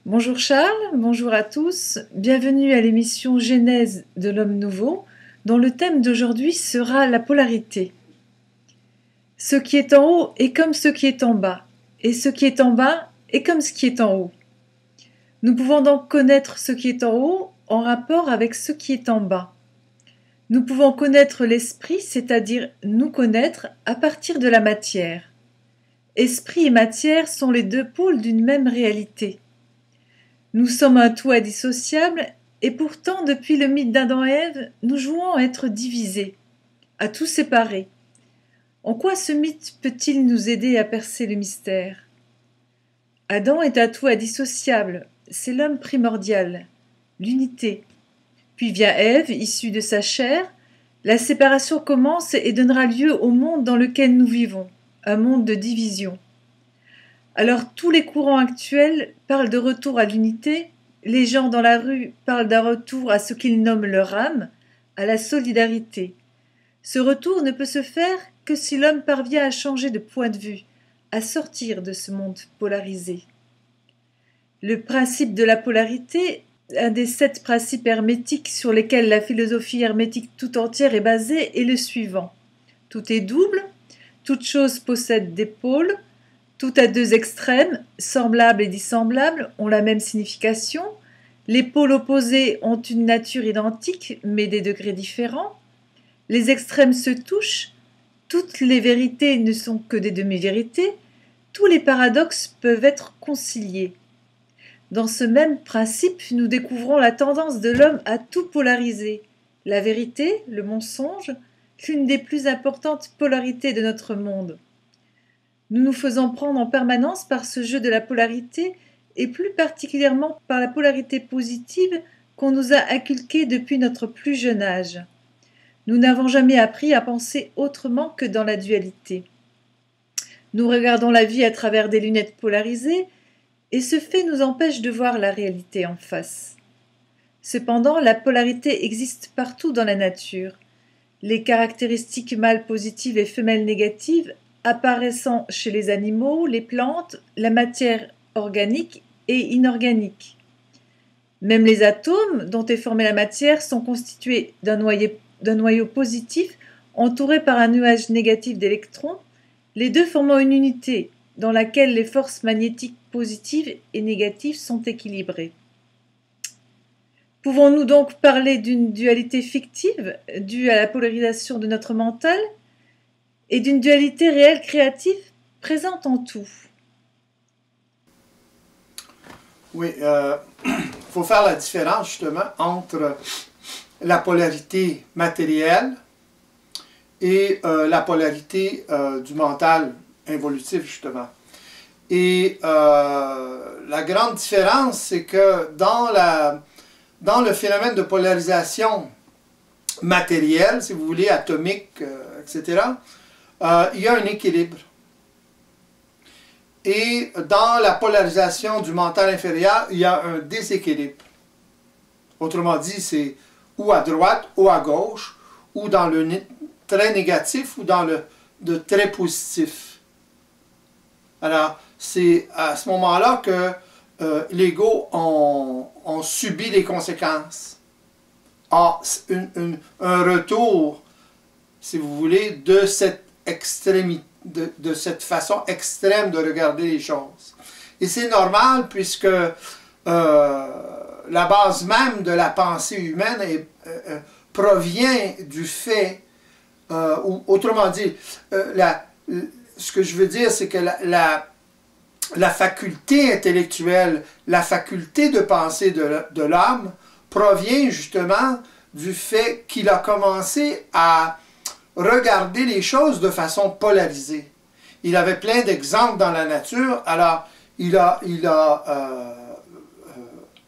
Bonjour Charles, bonjour à tous, bienvenue à l'émission Genèse de l'Homme Nouveau, dont le thème d'aujourd'hui sera la polarité. Ce qui est en haut est comme ce qui est en bas, et ce qui est en bas est comme ce qui est en haut. Nous pouvons donc connaître ce qui est en haut en rapport avec ce qui est en bas. Nous pouvons connaître l'esprit, c'est-à-dire nous connaître à partir de la matière. Esprit et matière sont les deux pôles d'une même réalité. Nous sommes un tout indissociable, et pourtant, depuis le mythe d'Adam et Ève, nous jouons à être divisés, à tout séparer. En quoi ce mythe peut-il nous aider à percer le mystère? Adam est un tout indissociable, c'est l'homme primordial, l'unité. Puis vient Ève, issue de sa chair, la séparation commence et donnera lieu au monde dans lequel nous vivons, un monde de division. Alors tous les courants actuels parlent de retour à l'unité, les gens dans la rue parlent d'un retour à ce qu'ils nomment leur âme, à la solidarité. Ce retour ne peut se faire que si l'homme parvient à changer de point de vue, à sortir de ce monde polarisé. Le principe de la polarité, un des 7 principes hermétiques sur lesquels la philosophie hermétique tout entière est basée, est le suivant. Tout est double, toute chose possède des pôles, tout à 2 extrêmes, semblables et dissemblables, ont la même signification. Les pôles opposés ont une nature identique, mais des degrés différents. Les extrêmes se touchent. Toutes les vérités ne sont que des demi-vérités. Tous les paradoxes peuvent être conciliés. Dans ce même principe, nous découvrons la tendance de l'homme à tout polariser. La vérité, le mensonge, l'une des plus importantes polarités de notre monde. Nous nous faisons prendre en permanence par ce jeu de la polarité et plus particulièrement par la polarité positive qu'on nous a inculquée depuis notre plus jeune âge. Nous n'avons jamais appris à penser autrement que dans la dualité. Nous regardons la vie à travers des lunettes polarisées et ce fait nous empêche de voir la réalité en face. Cependant, la polarité existe partout dans la nature. Les caractéristiques mâles positives et femelles négatives apparaissant chez les animaux, les plantes, la matière organique et inorganique. Même les atomes dont est formée la matière sont constitués d'un noyau positif entouré par un nuage négatif d'électrons, les deux formant une unité dans laquelle les forces magnétiques positives et négatives sont équilibrées. Pouvons-nous donc parler d'une dualité fictive due à la polarisation de notre mental et d'une dualité réelle créative présente en tout? Oui, faut faire la différence justement entre la polarité matérielle et la polarité du mental involutif justement. Et la grande différence, c'est que dans le phénomène de polarisation matérielle, si vous voulez, atomique, etc., il y a un équilibre. Et dans la polarisation du mental inférieur, il y a un déséquilibre. Autrement dit, c'est ou à droite ou à gauche, ou dans le très négatif ou dans le très positif. Alors, c'est à ce moment-là que l'ego ont subi les conséquences. Un retour, si vous voulez, de cette extrémité, de cette façon extrême de regarder les choses. Et c'est normal puisque la base même de la pensée humaine provient du fait, ou autrement dit, ce que je veux dire, c'est que la faculté intellectuelle, la faculté de penser de l'homme provient justement du fait qu'il a commencé à regarder les choses de façon polarisée. Il avait plein d'exemples dans la nature, alors il a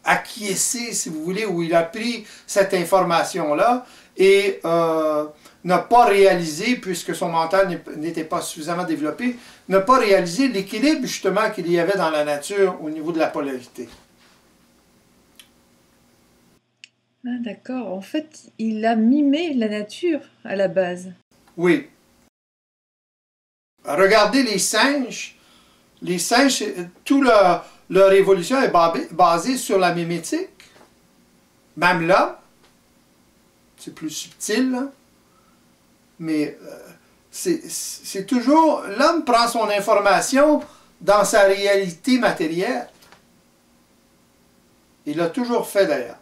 acquiescé, si vous voulez, ou il a pris cette information-là et n'a pas réalisé, puisque son mental n'était pas suffisamment développé, n'a pas réalisé l'équilibre justement qu'il y avait dans la nature au niveau de la polarité. Ah, d'accord. En fait, il a mimé la nature à la base. Oui. Regardez les singes, tout leur évolution est basée sur la mimétique. Même l'homme, c'est plus subtil, là. Mais c'est toujours... L'homme prend son information dans sa réalité matérielle. Il l'a toujours fait d'ailleurs.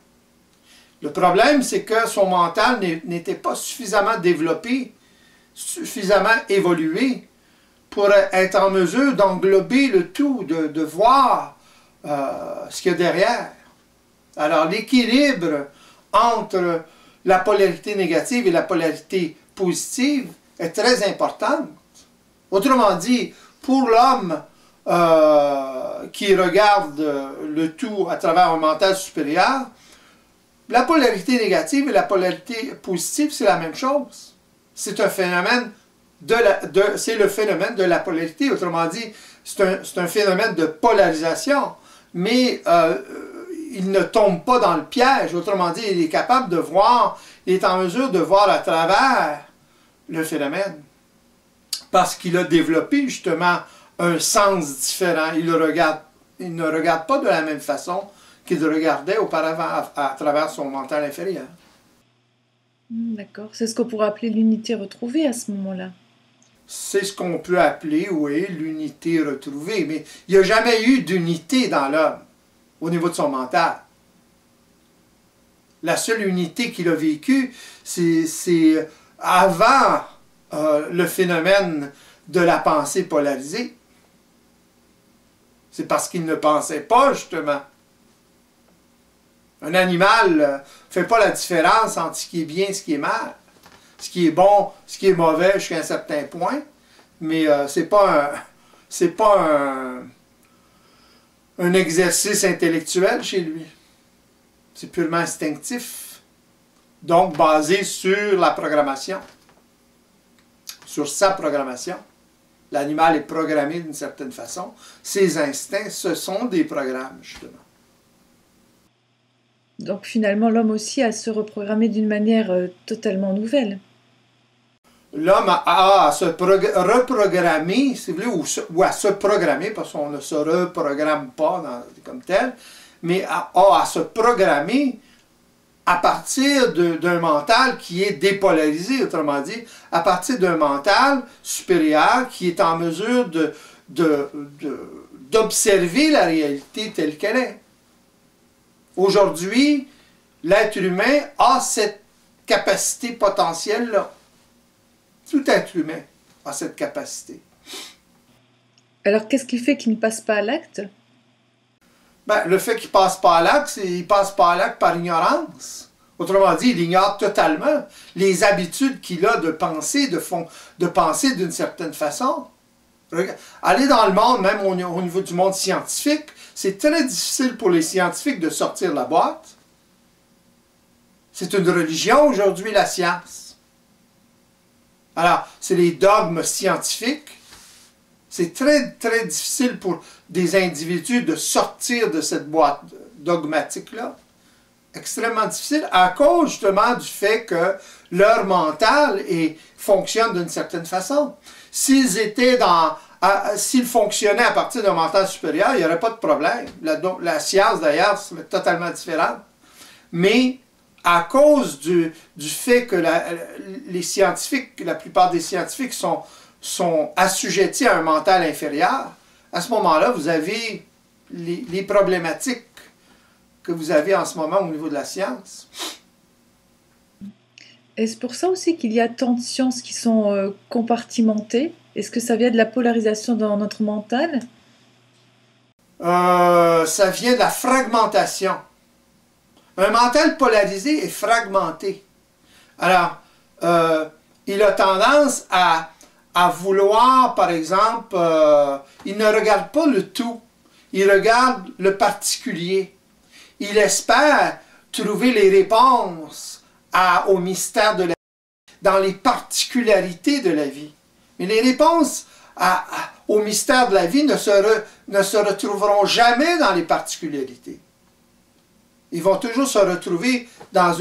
Le problème, c'est que son mental n'était pas suffisamment développé, suffisamment évolué pour être en mesure d'englober le tout, de voir ce qu'il y a derrière. Alors l'équilibre entre la polarité négative et la polarité positive est très importante. Autrement dit, pour l'homme qui regarde le tout à travers un mental supérieur, la polarité négative et la polarité positive, c'est la même chose. C'est un phénomène c'est le phénomène de la polarité. Autrement dit, c'est un phénomène de polarisation. Mais il ne tombe pas dans le piège. Autrement dit, il est capable de voir, il est en mesure de voir à travers le phénomène. Parce qu'il a développé justement un sens différent. Il ne regarde pas de la même façon qu'il regardait auparavant à travers son mental inférieur. D'accord. C'est ce qu'on pourrait appeler l'unité retrouvée à ce moment-là. C'est ce qu'on peut appeler, oui, l'unité retrouvée. Mais il n'y a jamais eu d'unité dans l'homme au niveau de son mental. La seule unité qu'il a vécue, c'est avant le phénomène de la pensée polarisée. C'est parce qu'il ne pensait pas, justement. Un animal ne fait pas la différence entre ce qui est bien et ce qui est mal. Ce qui est bon, ce qui est mauvais jusqu'à un certain point. Mais c'est pas un exercice intellectuel chez lui. C'est purement instinctif. Donc basé sur la programmation. Sur sa programmation. L'animal est programmé d'une certaine façon. Ses instincts, ce sont des programmes, justement. Donc finalement, l'homme aussi a à se reprogrammer d'une manière totalement nouvelle. L'homme a à se reprogrammer, si vous voulez, ou à se programmer, parce qu'on ne se reprogramme pas comme tel, mais a à se programmer à partir d'un mental qui est dépolarisé, autrement dit, à partir d'un mental supérieur qui est en mesure d'observer la réalité telle qu'elle est. Aujourd'hui, l'être humain a cette capacité potentielle-là. Tout être humain a cette capacité. Alors, qu'est-ce qui fait qu'il ne passe pas à l'acte? Ben, le fait qu'il ne passe pas à l'acte, c'est qu'il ne passe pas à l'acte par ignorance. Autrement dit, il ignore totalement les habitudes qu'il a de penser, de penser d'une certaine façon. Aller dans le monde, même au niveau du monde scientifique, c'est très difficile pour les scientifiques de sortir de la boîte. C'est une religion aujourd'hui, la science. Alors, c'est les dogmes scientifiques. C'est très, très difficile pour des individus de sortir de cette boîte dogmatique-là. Extrêmement difficile à cause justement du fait que leur mental fonctionne d'une certaine façon. S'ils fonctionnaient à partir d'un mental supérieur, il n'y aurait pas de problème. La science, d'ailleurs, serait totalement différente. Mais à cause du fait que les scientifiques, la plupart des scientifiques sont assujettis à un mental inférieur, à ce moment-là, vous avez les problématiques que vous avez en ce moment au niveau de la science. Est-ce pour ça aussi qu'il y a tant de sciences qui sont compartimentées? Est-ce que ça vient de la polarisation dans notre mental? Ça vient de la fragmentation. Un mental polarisé est fragmenté. Alors, il a tendance à vouloir, par exemple, il ne regarde pas le tout, il regarde le particulier. Il espère trouver les réponses au mystère de la vie, dans les particularités de la vie. Mais les réponses au mystère de la vie ne se retrouveront jamais dans les particularités. Ils vont toujours se retrouver dans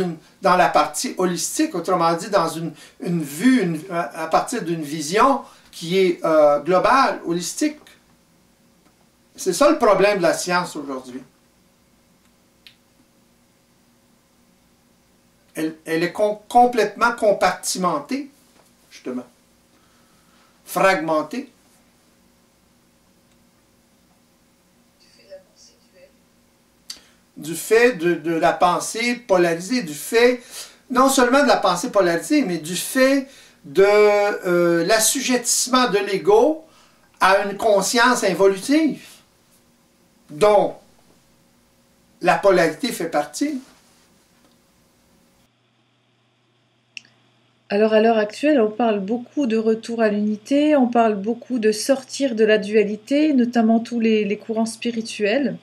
la partie holistique, autrement dit dans une vue, à partir d'une vision qui est globale, holistique. C'est ça le problème de la science aujourd'hui. Elle est complètement compartimentée, justement. Fragmentée. Du fait de la pensée polarisée, du fait, non seulement de la pensée polarisée, mais du fait de l'assujettissement de l'ego à une conscience involutive, dont la polarité fait partie. Alors à l'heure actuelle, on parle beaucoup de retour à l'unité, on parle beaucoup de sortir de la dualité, notamment tous les courants spirituels.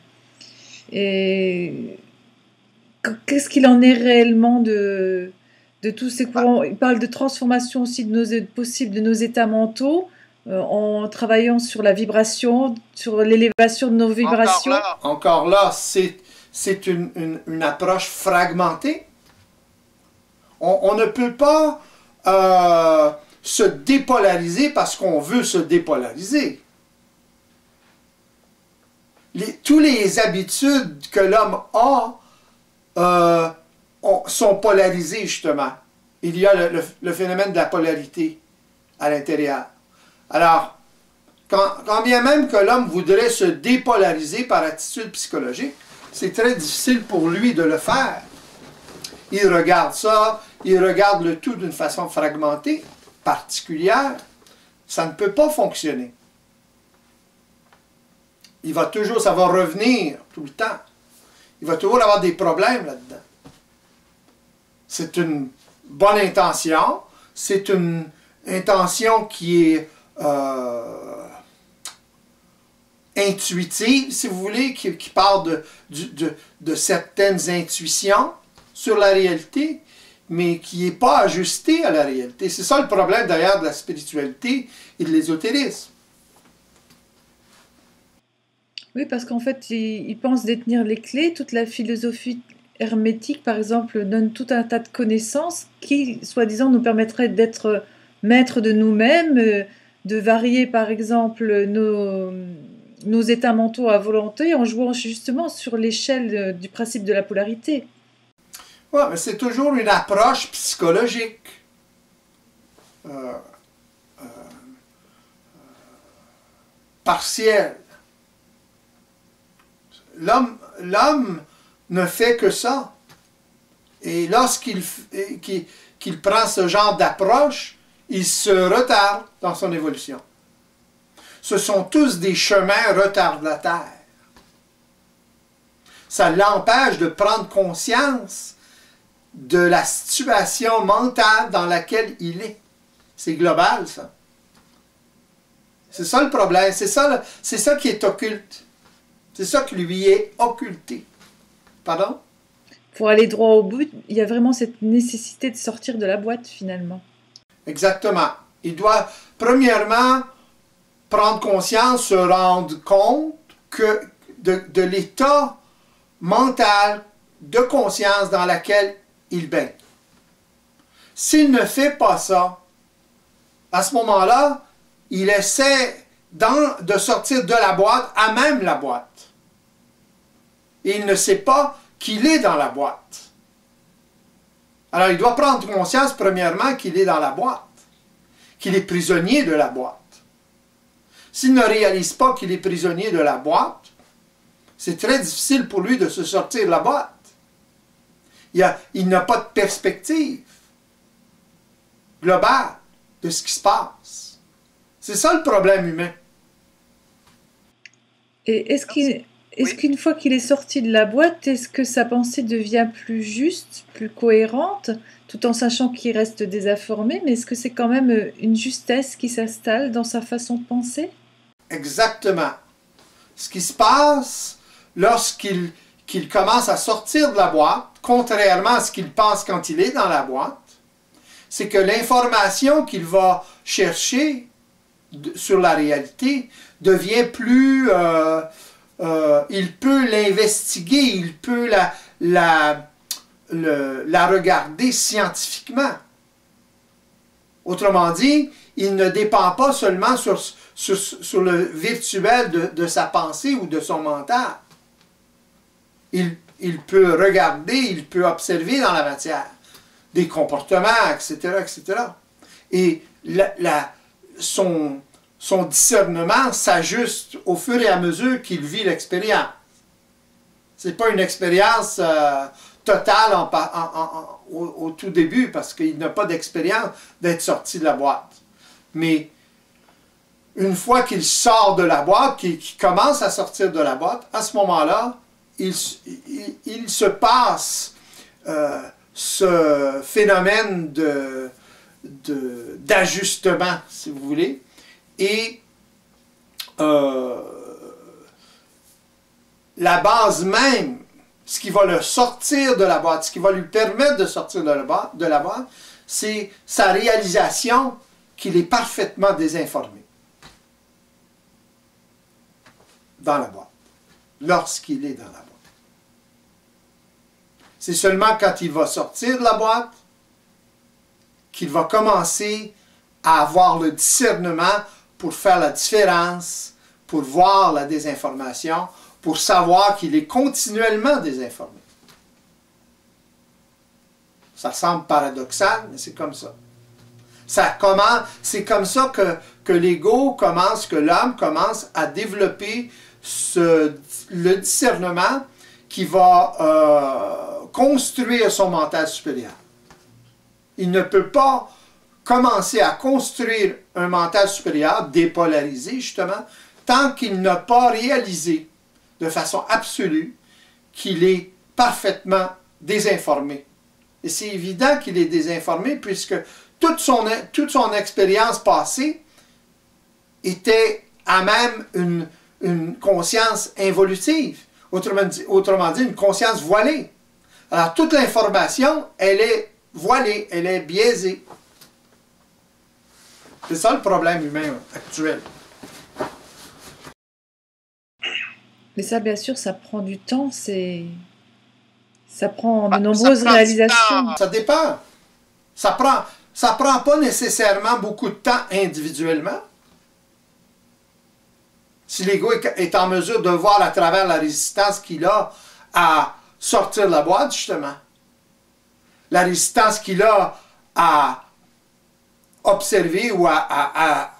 Et qu'est-ce qu'il en est réellement de tous ces courants? Il parle de transformation aussi possible de nos états mentaux, en travaillant sur la vibration, sur l'élévation de nos vibrations. Encore là, c'est une approche fragmentée. On ne peut pas se dépolariser parce qu'on veut se dépolariser. Toutes les habitudes que l'homme a sont polarisées, justement. Il y a le phénomène de la polarité à l'intérieur. Alors, quand bien même que l'homme voudrait se dépolariser par attitude psychologique, c'est très difficile pour lui de le faire. Il regarde ça, il regarde le tout d'une façon fragmentée, particulière. Ça ne peut pas fonctionner. Ça va revenir tout le temps. Il va toujours avoir des problèmes là-dedans. C'est une bonne intention, c'est une intention qui est intuitive, si vous voulez, qui part de certaines intuitions sur la réalité, mais qui n'est pas ajustée à la réalité. C'est ça le problème d'ailleurs de la spiritualité et de l'ésotérisme. Oui, parce qu'en fait, ils pensent détenir les clés. Toute la philosophie hermétique, par exemple, donne tout un tas de connaissances qui, soi-disant, nous permettraient d'être maîtres de nous-mêmes, de varier, par exemple, nos états mentaux à volonté en jouant justement sur l'échelle du principe de la polarité. Oui, mais c'est toujours une approche psychologique. Partielle. L'homme ne fait que ça. Et lorsqu'il prend ce genre d'approche, il se retarde dans son évolution. Ce sont tous des chemins retardataires. Ça l'empêche de prendre conscience de la situation mentale dans laquelle il est. C'est global, ça. C'est ça le problème. C'est ça qui est occulte. C'est ça qui lui est occulté. Pardon? Pour aller droit au but, il y a vraiment cette nécessité de sortir de la boîte, finalement. Exactement. Il doit, premièrement, prendre conscience, se rendre compte de l'état mental de conscience dans lequel il baigne. S'il ne fait pas ça, à ce moment-là, il essaie de sortir de la boîte à même la boîte. Et il ne sait pas qu'il est dans la boîte. Alors il doit prendre conscience premièrement qu'il est dans la boîte, qu'il est prisonnier de la boîte. S'il ne réalise pas qu'il est prisonnier de la boîte, c'est très difficile pour lui de se sortir de la boîte. Il n'a pas de perspective globale de ce qui se passe. C'est ça le problème humain. Et est-ce qu'une fois qu'il est sorti de la boîte, est-ce que sa pensée devient plus juste, plus cohérente, tout en sachant qu'il reste désinformé, mais est-ce que c'est quand même une justesse qui s'installe dans sa façon de penser? Exactement. Ce qui se passe lorsqu'il commence à sortir de la boîte, contrairement à ce qu'il pense quand il est dans la boîte, c'est que l'information qu'il va chercher sur la réalité devient plus... il peut l'investiguer, il peut la regarder scientifiquement. Autrement dit, il ne dépend pas seulement sur le virtuel de sa pensée ou de son mental. Il peut regarder, il peut observer dans la matière des comportements, etc., etc. Et son discernement s'ajuste au fur et à mesure qu'il vit l'expérience. Ce n'est pas une expérience totale au tout début, parce qu'il n'a pas d'expérience d'être sorti de la boîte. Mais une fois qu'il sort de la boîte, qu'il commence à sortir de la boîte, à ce moment-là, il se passe ce phénomène d'ajustement, si vous voulez, et la base même, ce qui va le sortir de la boîte, ce qui va lui permettre de sortir de la boîte, c'est sa réalisation qu'il est parfaitement désinformé dans la boîte, lorsqu'il est dans la boîte. C'est seulement quand il va sortir de la boîte qu'il va commencer à avoir le discernement pour faire la différence, pour voir la désinformation, pour savoir qu'il est continuellement désinformé. Ça semble paradoxal, mais c'est comme ça. C'est comme ça que l'ego commence, que l'homme commence à développer le discernement qui va construire son mental supérieur. Il ne peut pas commencer à construire un mental supérieur dépolarisé, justement, tant qu'il n'a pas réalisé de façon absolue qu'il est parfaitement désinformé. Et c'est évident qu'il est désinformé puisque toute son expérience passée était à même une conscience involutive, autrement dit une conscience voilée. Alors toute l'information, elle est voilée, elle est biaisée. C'est ça le problème humain actuel. Mais ça, bien sûr, ça prend du temps, ça prend de nombreuses réalisations. Ça dépend. Ça prend pas nécessairement beaucoup de temps individuellement. Si l'ego est en mesure de voir à travers la résistance qu'il a à sortir de la boîte, justement, la résistance qu'il a à observer ou à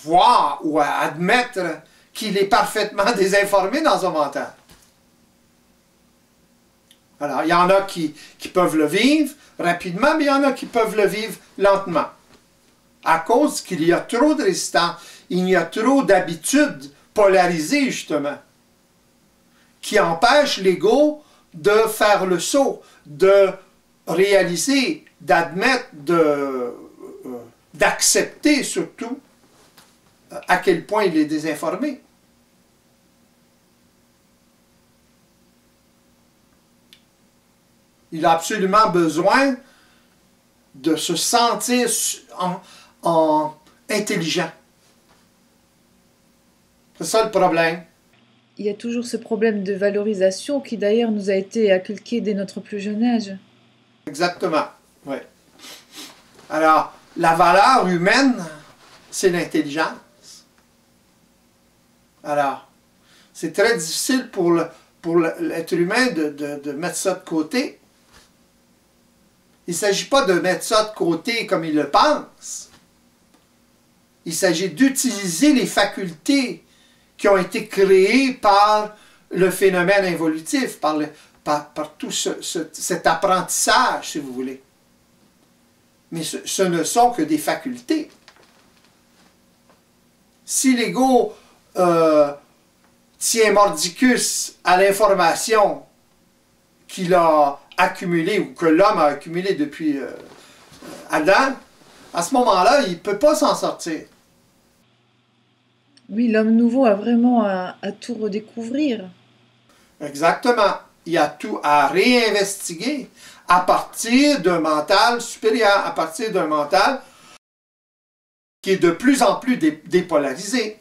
voir ou à admettre qu'il est parfaitement désinformé dans son mental. Alors, il y en a qui peuvent le vivre rapidement, mais il y en a qui peuvent le vivre lentement. À cause qu'il y a trop de résistance, il y a trop d'habitudes polarisées, justement, qui empêchent l'ego de faire le saut, de réaliser, d'admettre, d'accepter surtout à quel point il est désinformé. Il a absolument besoin de se sentir intelligent. C'est ça le problème. Il y a toujours ce problème de valorisation qui d'ailleurs nous a été inculqué dès notre plus jeune âge. Exactement, oui. Alors, la valeur humaine, c'est l'intelligence. Alors, c'est très difficile pour l'être humain de mettre ça de côté. Il ne s'agit pas de mettre ça de côté comme il le pense. Il s'agit d'utiliser les facultés qui ont été créées par le phénomène involutif, par tout cet apprentissage, si vous voulez. Mais ce ne sont que des facultés. Si l'ego tient mordicus à l'information qu'il a accumulée ou que l'homme a accumulée depuis Adam, à ce moment-là, il ne peut pas s'en sortir. Oui, l'homme nouveau a vraiment à tout redécouvrir. Exactement. Il y a tout à réinvestiguer à partir d'un mental supérieur, à partir d'un mental qui est de plus en plus dépolarisé.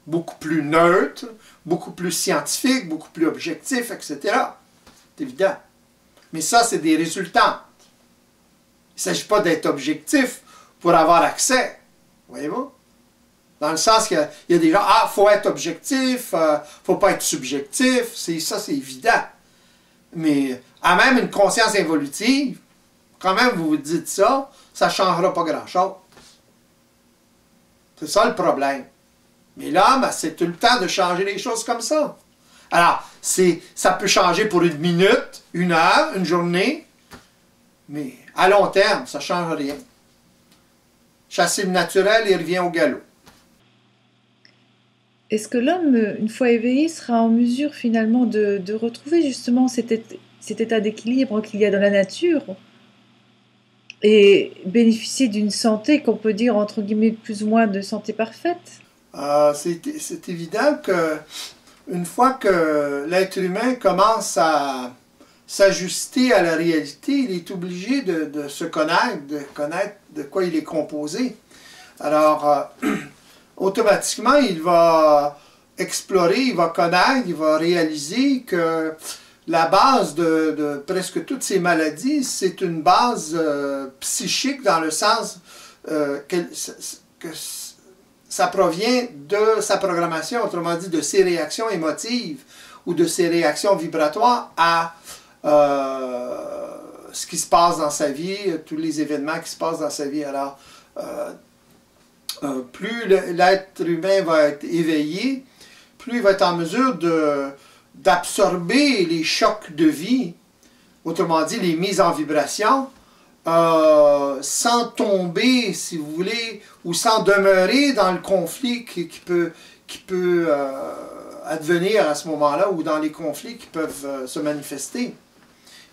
Beaucoup plus neutre, beaucoup plus scientifique, beaucoup plus objectif, etc. C'est évident. Mais ça, c'est des résultats. Il ne s'agit pas d'être objectif pour avoir accès. Voyez-vous? Dans le sens qu'il y a des gens, ah, il faut être objectif, il ne faut pas être subjectif, ça c'est évident. Mais à même une conscience évolutive, quand même vous vous dites ça, ça ne changera pas grand-chose. C'est ça le problème. Mais l'homme, c'est tout le temps de changer les choses comme ça. Alors, ça peut changer pour une minute, une heure, une journée, mais à long terme, ça ne change rien. Chasser le naturel, il revient au galop. Est-ce que l'homme, une fois éveillé, sera en mesure finalement de retrouver justement cet état d'équilibre qu'il y a dans la nature et bénéficier d'une santé qu'on peut dire entre guillemets plus ou moins de santé parfaite? C'est évident que une fois que l'être humain commence à s'ajuster à la réalité, il est obligé de se connaître, de connaître de quoi il est composé. Alors, automatiquement, il va explorer, il va connaître, il va réaliser que la base de presque toutes ces maladies, c'est une base psychique dans le sens que ça provient de sa programmation, autrement dit de ses réactions émotives ou de ses réactions vibratoires à ce qui se passe dans sa vie, tous les événements qui se passent dans sa vie. Alors, plus l'être humain va être éveillé, plus il va être en mesure d'absorber les chocs de vie, autrement dit les mises en vibration, sans tomber, si vous voulez, ou sans demeurer dans le conflit qui peut advenir à ce moment-là, ou dans les conflits qui peuvent se manifester.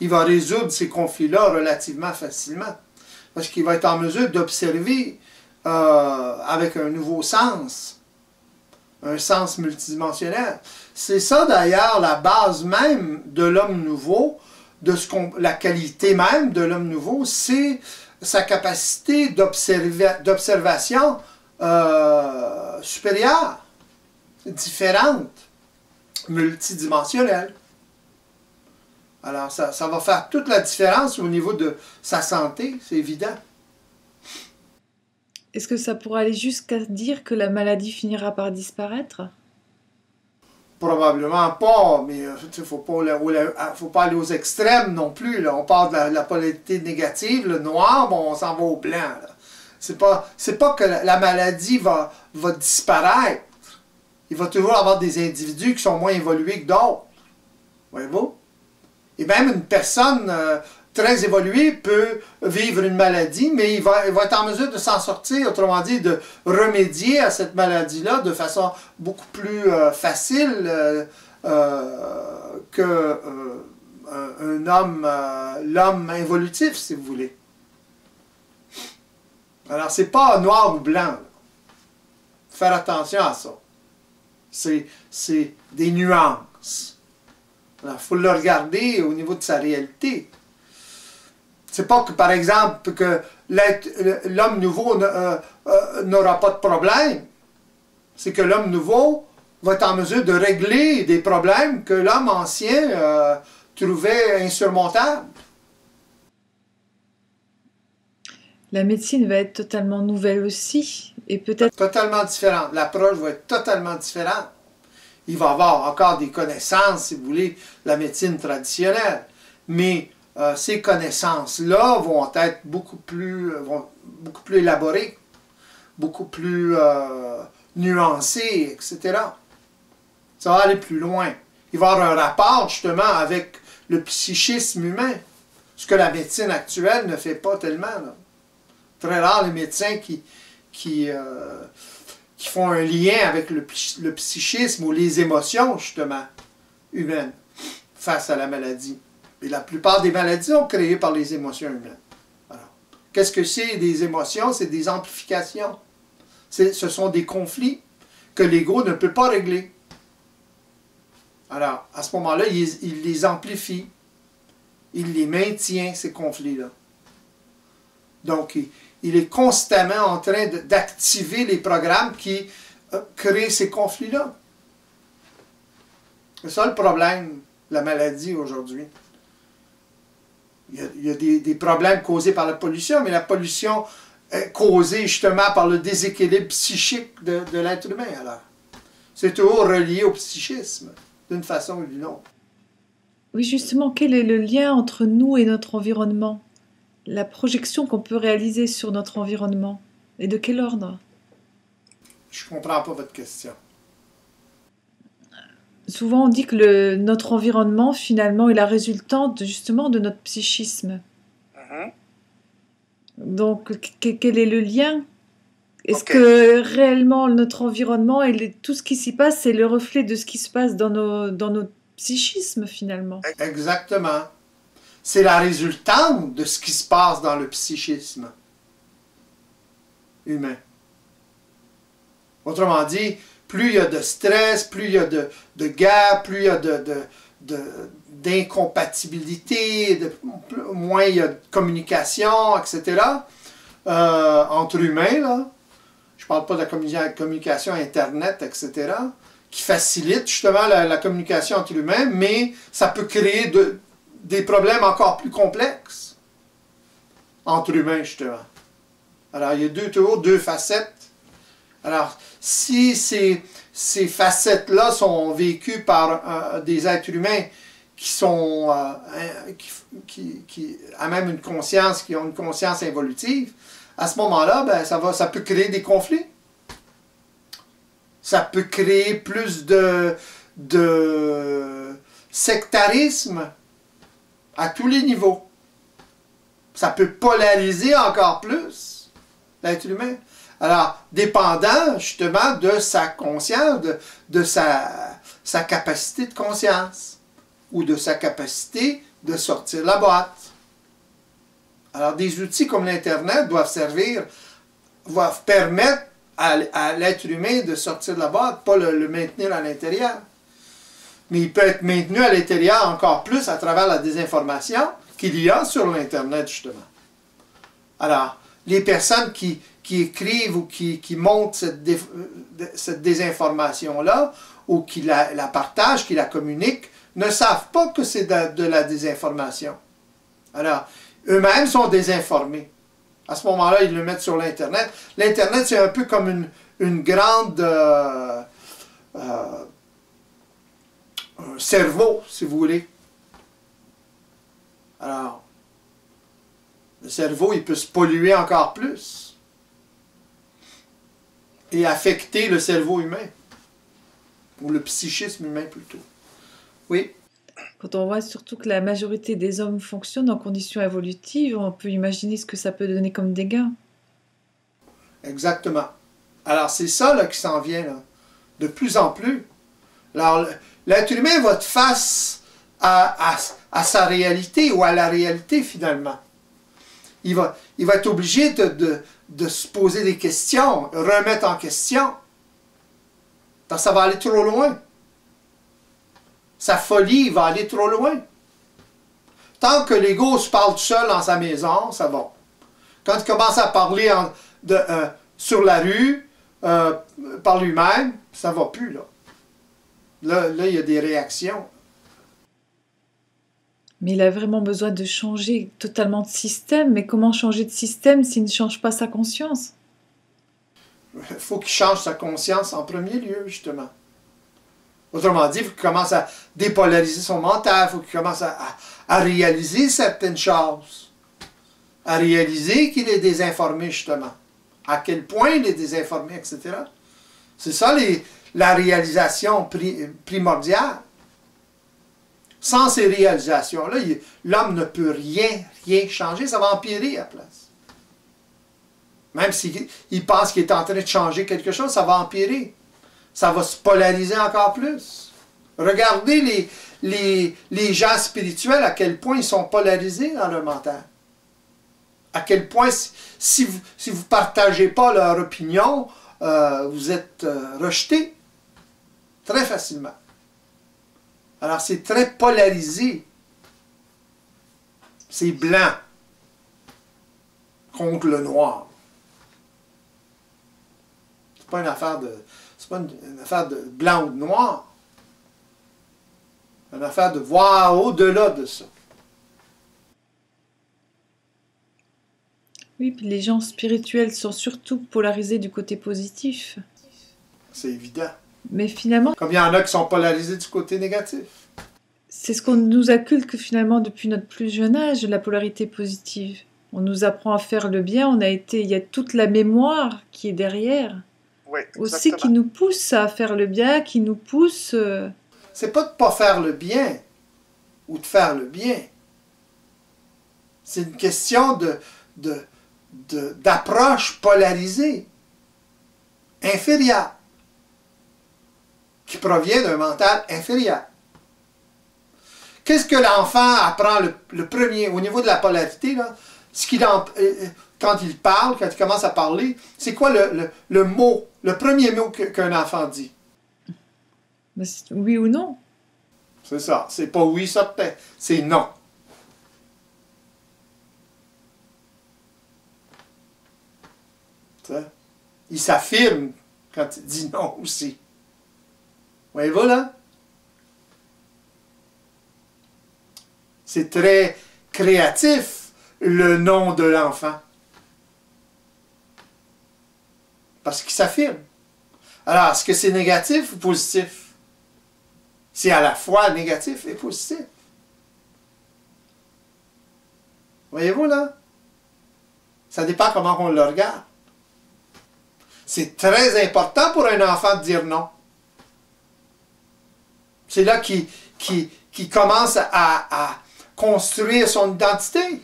Il va résoudre ces conflits-là relativement facilement, parce qu'il va être en mesure d'observer avec un nouveau sens, un sens multidimensionnel. C'est ça d'ailleurs la base même de l'homme nouveau, la qualité même de l'homme nouveau, c'est sa capacité d'observation supérieure, différente, multidimensionnelle. Alors ça va faire toute la différence au niveau de sa santé, c'est évident. Est-ce que ça pourrait aller jusqu'à dire que la maladie finira par disparaître? Probablement pas, mais il ne faut pas aller aux extrêmes non plus. Là. On parle de la polarité négative, le noir, bon, on s'en va au blanc. C'est pas que la maladie va disparaître. Il va toujours avoir des individus qui sont moins évolués que d'autres. Voyez-vous? Et même une personne très évoluée peut vivre une maladie, mais il va être en mesure de s'en sortir, autrement dit, de remédier à cette maladie-là de façon beaucoup plus facile que l'homme involutif, si vous voulez. Alors, c'est pas noir ou blanc. Faire attention à ça. C'est des nuances. Il faut le regarder au niveau de sa réalité. C'est pas que, par exemple, que l'homme nouveau n'aura pas de problème. C'est que l'homme nouveau va être en mesure de régler des problèmes que l'homme ancien trouvait insurmontables. La médecine va être totalement nouvelle aussi, et peut-être... Totalement différente. L'approche va être totalement différente. Il va y avoir encore des connaissances, si vous voulez, la médecine traditionnelle. Mais ces connaissances-là vont être beaucoup plus élaborées, beaucoup plus nuancées, etc. Ça va aller plus loin. Il va y avoir un rapport, justement, avec le psychisme humain. Ce que la médecine actuelle ne fait pas tellement. Là. Très rare les médecins qui font un lien avec le psychisme ou les émotions, justement, humaines, face à la maladie. Et la plupart des maladies sont créées par les émotions humaines. Alors, qu'est-ce que c'est des émotions? C'est des amplifications. Ce sont des conflits que l'ego ne peut pas régler. Alors, à ce moment-là, il les amplifie. Il les maintient, ces conflits-là. Donc, il est constamment en train d'activer les programmes qui créent ces conflits-là. C'est ça le problème de la maladie aujourd'hui. Il y a des problèmes causés par la pollution, mais la pollution causé justement par le déséquilibre psychique de l'être humain. Alors, c'est toujours relié au psychisme, d'une façon ou d'une autre. Oui, justement, quel est le lien entre nous et notre environnement? La projection qu'on peut réaliser sur notre environnement? Et de quel ordre? Je ne comprends pas votre question. Souvent, on dit que notre environnement, finalement, est la résultante justement de notre psychisme. Donc, quel est le lien? Est-ce que réellement notre environnement et tout ce qui s'y passe, c'est le reflet de ce qui se passe dans notre psychisme, finalement? Exactement. C'est la résultante de ce qui se passe dans le psychisme humain. Autrement dit, plus il y a de stress, plus il y a de guerre, plus il y a d'incompatibilité, moins il y a de communication, etc. Entre humains, là. Je ne parle pas de la communication Internet, etc., qui facilite justement la communication entre humains, mais ça peut créer des problèmes encore plus complexes entre humains, justement. Alors, il y a toujours deux facettes. Alors, si ces facettes-là sont vécues par des êtres humains qui sont qui a même une conscience, qui ont une conscience évolutive, à ce moment-là, ben, ça peut créer des conflits. Ça peut créer plus de sectarisme à tous les niveaux. Ça peut polariser encore plus l'être humain. Alors, dépendant justement de sa conscience, de sa capacité de conscience, ou de sa capacité de sortir de la boîte. Alors, des outils comme l'Internet doivent permettre à l'être humain de sortir de la boîte, pas le maintenir à l'intérieur. Mais il peut être maintenu à l'intérieur encore plus à travers la désinformation qu'il y a sur l'Internet, justement. Alors, les personnes qui écrivent ou qui montrent cette désinformation-là, ou qui la partagent, qui la communiquent, ne savent pas que c'est de la désinformation. Alors, eux-mêmes sont désinformés. À ce moment-là, ils le mettent sur l'Internet. L'Internet, c'est un peu comme une grande un cerveau, si vous voulez. Alors, le cerveau, il peut se polluer encore plus et affecter le cerveau humain, ou le psychisme humain plutôt. Oui. Quand on voit surtout que la majorité des hommes fonctionnent en conditions évolutives, on peut imaginer ce que ça peut donner comme dégâts. Exactement. Alors, c'est ça là, qui s'en vient, là, de plus en plus. Alors, l'être humain va être face à sa réalité, ou à la réalité, finalement. Il va être obligé de se poser des questions, remettre en question. Parce que ça va aller trop loin. Sa folie va aller trop loin. Tant que l'ego se parle tout seul dans sa maison, ça va. Quand il commence à parler sur la rue, par lui-même, ça ne va plus, là. Là, il y a des réactions. Mais il a vraiment besoin de changer totalement de système. Mais comment changer de système s'il ne change pas sa conscience? Il faut qu'il change sa conscience en premier lieu, justement. Autrement dit, il faut qu'il commence à dépolariser son mental, il faut qu'il commence à réaliser certaines choses. À réaliser qu'il est désinformé, justement. À quel point il est désinformé, etc. C'est ça la réalisation primordiale. Sans ces réalisations-là, l'homme ne peut rien changer, ça va empirer à la place. Même s'il pense qu'il est en train de changer quelque chose, ça va empirer. Ça va se polariser encore plus. Regardez les gens spirituels, à quel point ils sont polarisés dans leur mental. À quel point, si vous ne partagez pas leur opinion, vous êtes rejeté très facilement. Alors, c'est très polarisé. C'est blanc contre le noir. C'est pas une affaire de blanc ou de noir. C'est une affaire de voir au-delà de ça. Oui, puis les gens spirituels sont surtout polarisés du côté positif. C'est évident. Mais finalement, Comme il y en a qui sont polarisés du côté négatif. c'est ce qu'on nous inculque finalement depuis notre plus jeune âge, la polarité positive. On nous apprend à faire le bien, il y a toute la mémoire qui est derrière. Oui, Aussi qui nous pousse à faire le bien, qui nous pousse... C'est pas de ne pas faire le bien ou de faire le bien. C'est une question d'approche polarisée, inférieure, qui provient d'un mental inférieur. Qu'est-ce que l'enfant apprend le premier, au niveau de la polarité, là, quand il parle, quand il commence à parler, c'est quoi le mot, le premier mot qu'un enfant dit? Oui ou non? C'est ça. C'est pas oui, ça, c'est non. T'sais? Il s'affirme quand il dit non aussi. Voyez-vous là? C'est très créatif, le nom de l'enfant. Parce qu'il s'affirme. Alors, est-ce que c'est négatif ou positif? C'est à la fois négatif et positif. Voyez-vous là? Ça dépend comment on le regarde. C'est très important pour un enfant de dire non. C'est là qu'il commence à construire son identité.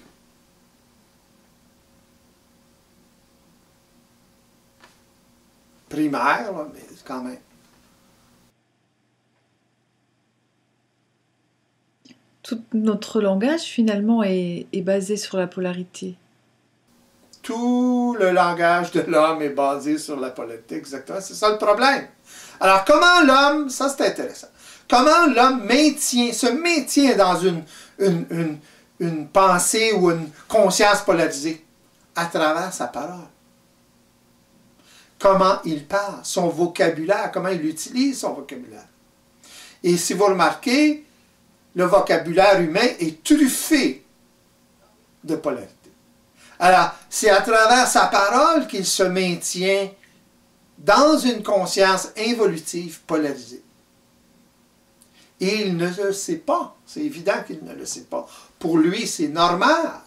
Primaire, mais quand même. Tout notre langage, finalement, est basé sur la polarité. Tout le langage de l'homme est basé sur la polarité, exactement. C'est ça le problème. Alors, comment l'homme, ça c'est intéressant, comment l'homme se maintient dans une pensée ou une conscience polarisée? À travers sa parole. Comment il parle, son vocabulaire, comment il utilise son vocabulaire. Et si vous remarquez, le vocabulaire humain est truffé de polarité. Alors, c'est à travers sa parole qu'il se maintient dans une conscience involutive polarisée. Et il ne le sait pas. C'est évident qu'il ne le sait pas. Pour lui, c'est normal.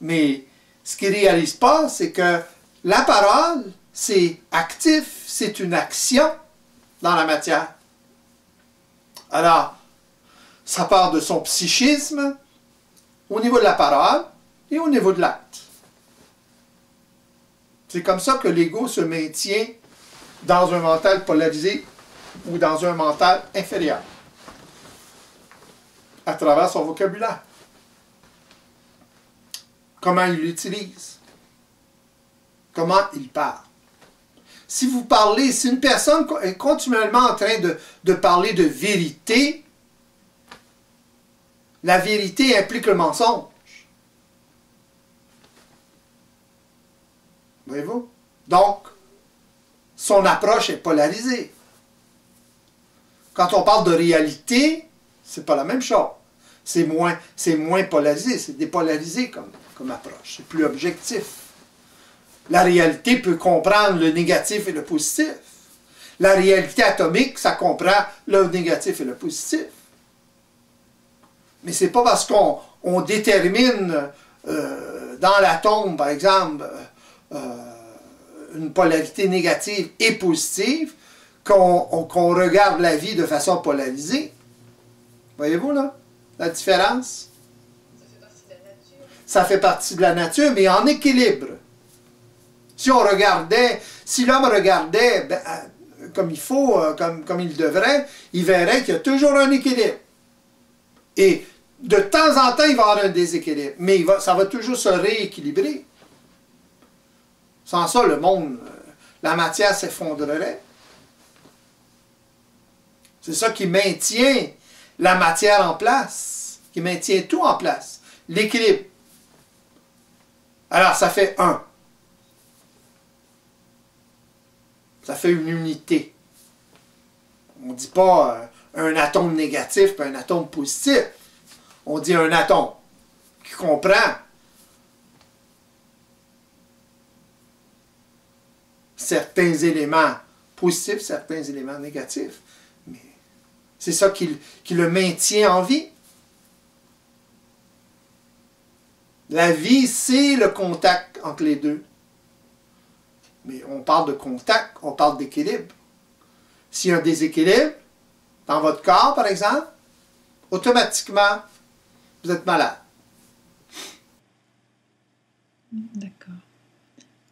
Mais ce qu'il ne réalise pas, c'est que la parole, c'est actif, c'est une action dans la matière. Alors, ça part de son psychisme, au niveau de la parole et au niveau de l'acte. C'est comme ça que l'ego se maintient dans un mental polarisé ou dans un mental inférieur, à travers son vocabulaire. Comment il l'utilise, comment il parle. Si vous parlez, si une personne est continuellement en train de parler de vérité, la vérité implique le mensonge. Voyez-vous? Donc, son approche est polarisée. Quand on parle de réalité, c'est pas la même chose. C'est moins polarisé, c'est dépolarisé comme approche. C'est plus objectif. La réalité peut comprendre le négatif et le positif. La réalité atomique, ça comprend le négatif et le positif. Mais c'est pas parce qu'on détermine dans l'atome, par exemple, une polarité négative et positive, qu'on regarde la vie de façon polarisée. Voyez-vous, là, la différence? Ça fait partie de la nature, mais en équilibre. Si l'homme regardait comme il faut, comme il devrait, il verrait qu'il y a toujours un équilibre. Et de temps en temps, il va y avoir un déséquilibre, mais ça va toujours se rééquilibrer. Sans ça, le monde, la matière s'effondrerait. C'est ça qui maintient la matière en place, qui maintient tout en place, l'équilibre. Alors, ça fait un. Ça fait une unité. On ne dit pas un atome négatif et un atome positif. On dit un atome qui comprend certains éléments positifs, certains éléments négatifs. Mais c'est ça qui le maintient en vie. La vie, c'est le contact entre les deux. Mais on parle de contact, on parle d'équilibre. S'il y a un déséquilibre, dans votre corps, par exemple, automatiquement, vous êtes malade. D'accord.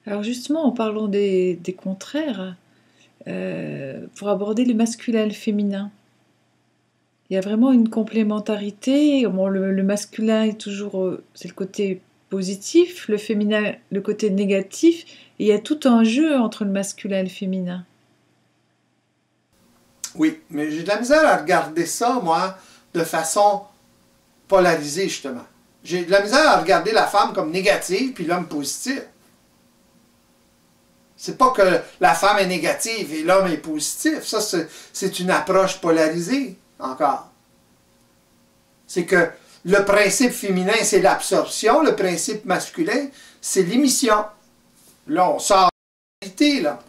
Alors justement, en parlant des contraires, pour aborder le masculin et le féminin, il y a vraiment une complémentarité. Bon, le masculin est toujours, c'est le côté positif, le féminin, le côté négatif. Et il y a tout un jeu entre le masculin et le féminin. Oui, mais j'ai de la misère à regarder ça, moi, de façon polarisée, justement. J'ai de la misère à regarder la femme comme négative, puis l'homme positif. C'est pas que la femme est négative et l'homme est positif. Ça, c'est une approche polarisée, encore. C'est que le principe féminin, c'est l'absorption. Le principe masculin, c'est l'émission. Là, on sort de la réalité, là.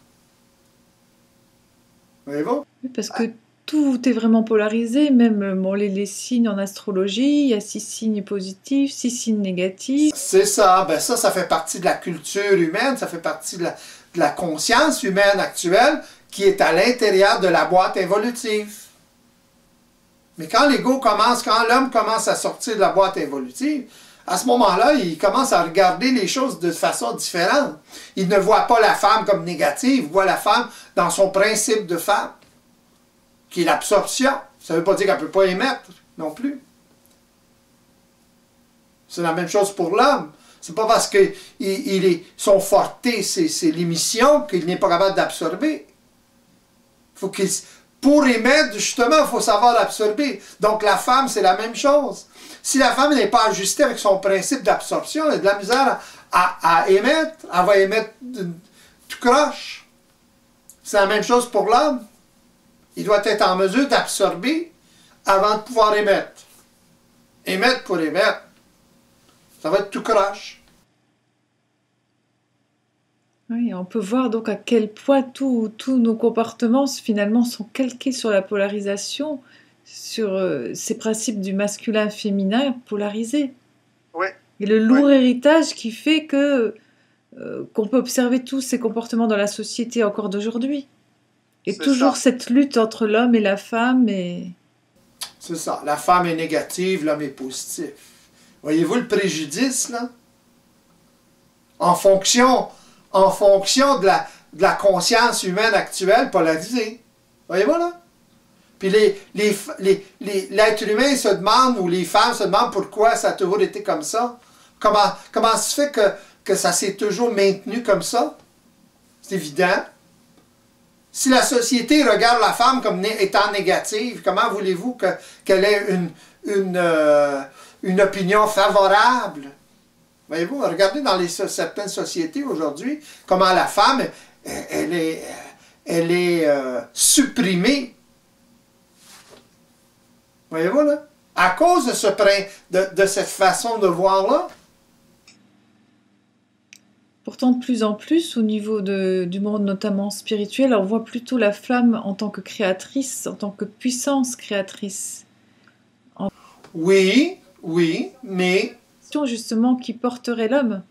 Voyez-vous? Oui, parce que tout est vraiment polarisé, même bon, les signes en astrologie, il y a 6 signes positifs, 6 signes négatifs. C'est ça. Ben ça fait partie de la culture humaine, ça fait partie de la conscience humaine actuelle qui est à l'intérieur de la boîte évolutive. Mais quand l'ego commence, quand l'homme commence à sortir de la boîte évolutive, à ce moment-là, il commence à regarder les choses de façon différente. Il ne voit pas la femme comme négative, il voit la femme dans son principe de femme, qui est l'absorption. Ça ne veut pas dire qu'elle ne peut pas émettre non plus. C'est la même chose pour l'homme. C'est pas parce que son forté, c'est l'émission, qu'il n'est pas capable d'absorber. Pour émettre, justement, il faut savoir absorber. Donc la femme, c'est la même chose. Si la femme n'est pas ajustée avec son principe d'absorption, elle a de la misère à émettre. Elle va émettre tout croche. C'est la même chose pour l'homme. Il doit être en mesure d'absorber avant de pouvoir émettre. Émettre pour émettre, ça va être tout croche. Oui, on peut voir donc à quel point tous nos comportements finalement sont calqués sur la polarisation, sur ces principes du masculin-féminin polarisés. Oui. Et le lourd héritage qui fait que qu'on peut observer tous ces comportements dans la société encore d'aujourd'hui. Et toujours cette lutte entre l'homme et la femme. C'est ça. La femme est négative, l'homme est positif. Voyez-vous le préjudice, là? En fonction de la conscience humaine actuelle polarisée. Voyez-vous, là? Puis l'être humain se demande, ou les femmes se demandent pourquoi ça a toujours été comme ça. Comment se fait que ça s'est toujours maintenu comme ça? C'est évident. Si la société regarde la femme comme étant négative, comment voulez-vous qu'elle ait une opinion favorable? Voyez-vous, regardez dans certaines sociétés aujourd'hui, comment la femme, elle est supprimée. Voyez-vous, là? À cause de cette façon de voir-là. Pourtant, de plus en plus, au niveau du monde notamment spirituel, on voit plutôt la femme en tant que créatrice, en tant que puissance créatrice. Oui, mais... Justement, qui porterait l'homme.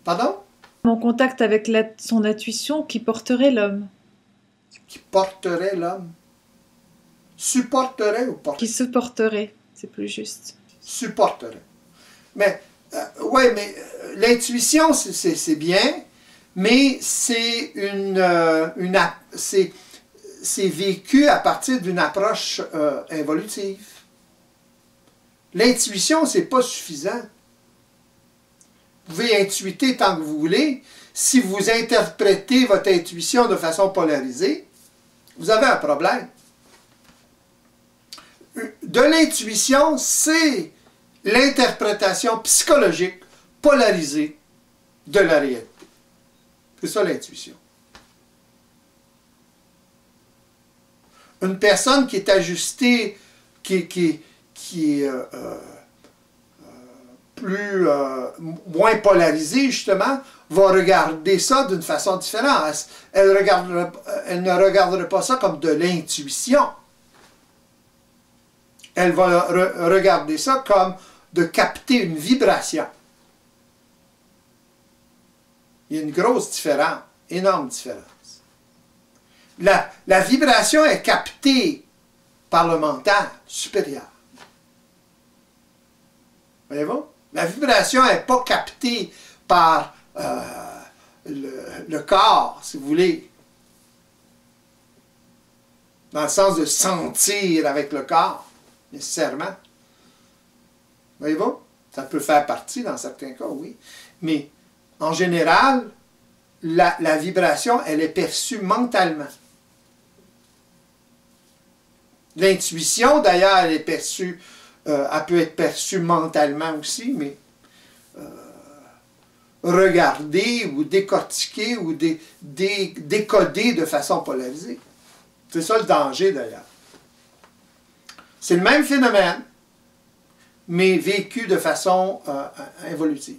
Pardon? En contact avec son intuition, qui porterait l'homme. Qui porterait l'homme? Supporterait ou porterait? Qui se porterait, c'est plus juste. Supporterait. Mais, l'intuition, c'est bien, mais c'est c'est vécu à partir d'une approche évolutive. L'intuition, c'est pas suffisant. Vous pouvez intuiter tant que vous voulez. Si vous interprétez votre intuition de façon polarisée, vous avez un problème. De l'intuition, c'est l'interprétation psychologique polarisée de la réalité. C'est ça l'intuition. Une personne qui est ajustée, qui est moins polarisée, justement, va regarder ça d'une façon différente. Elle ne regardera pas ça comme de l'intuition. Elle va regarder ça comme de capter une vibration. Il y a une grosse différence, énorme différence. La vibration est captée par le mental supérieur. Voyez-vous? La vibration n'est pas captée par le corps, si vous voulez. Dans le sens de sentir avec le corps, nécessairement. Voyez-vous? Ça peut faire partie dans certains cas, oui. Mais en général, la vibration, elle est perçue mentalement. L'intuition, d'ailleurs, elle est perçue, elle peut être perçue mentalement aussi, mais regardée ou décortiquée ou décodée de façon polarisée. C'est ça le danger, d'ailleurs. C'est le même phénomène, mais vécu de façon évolutive.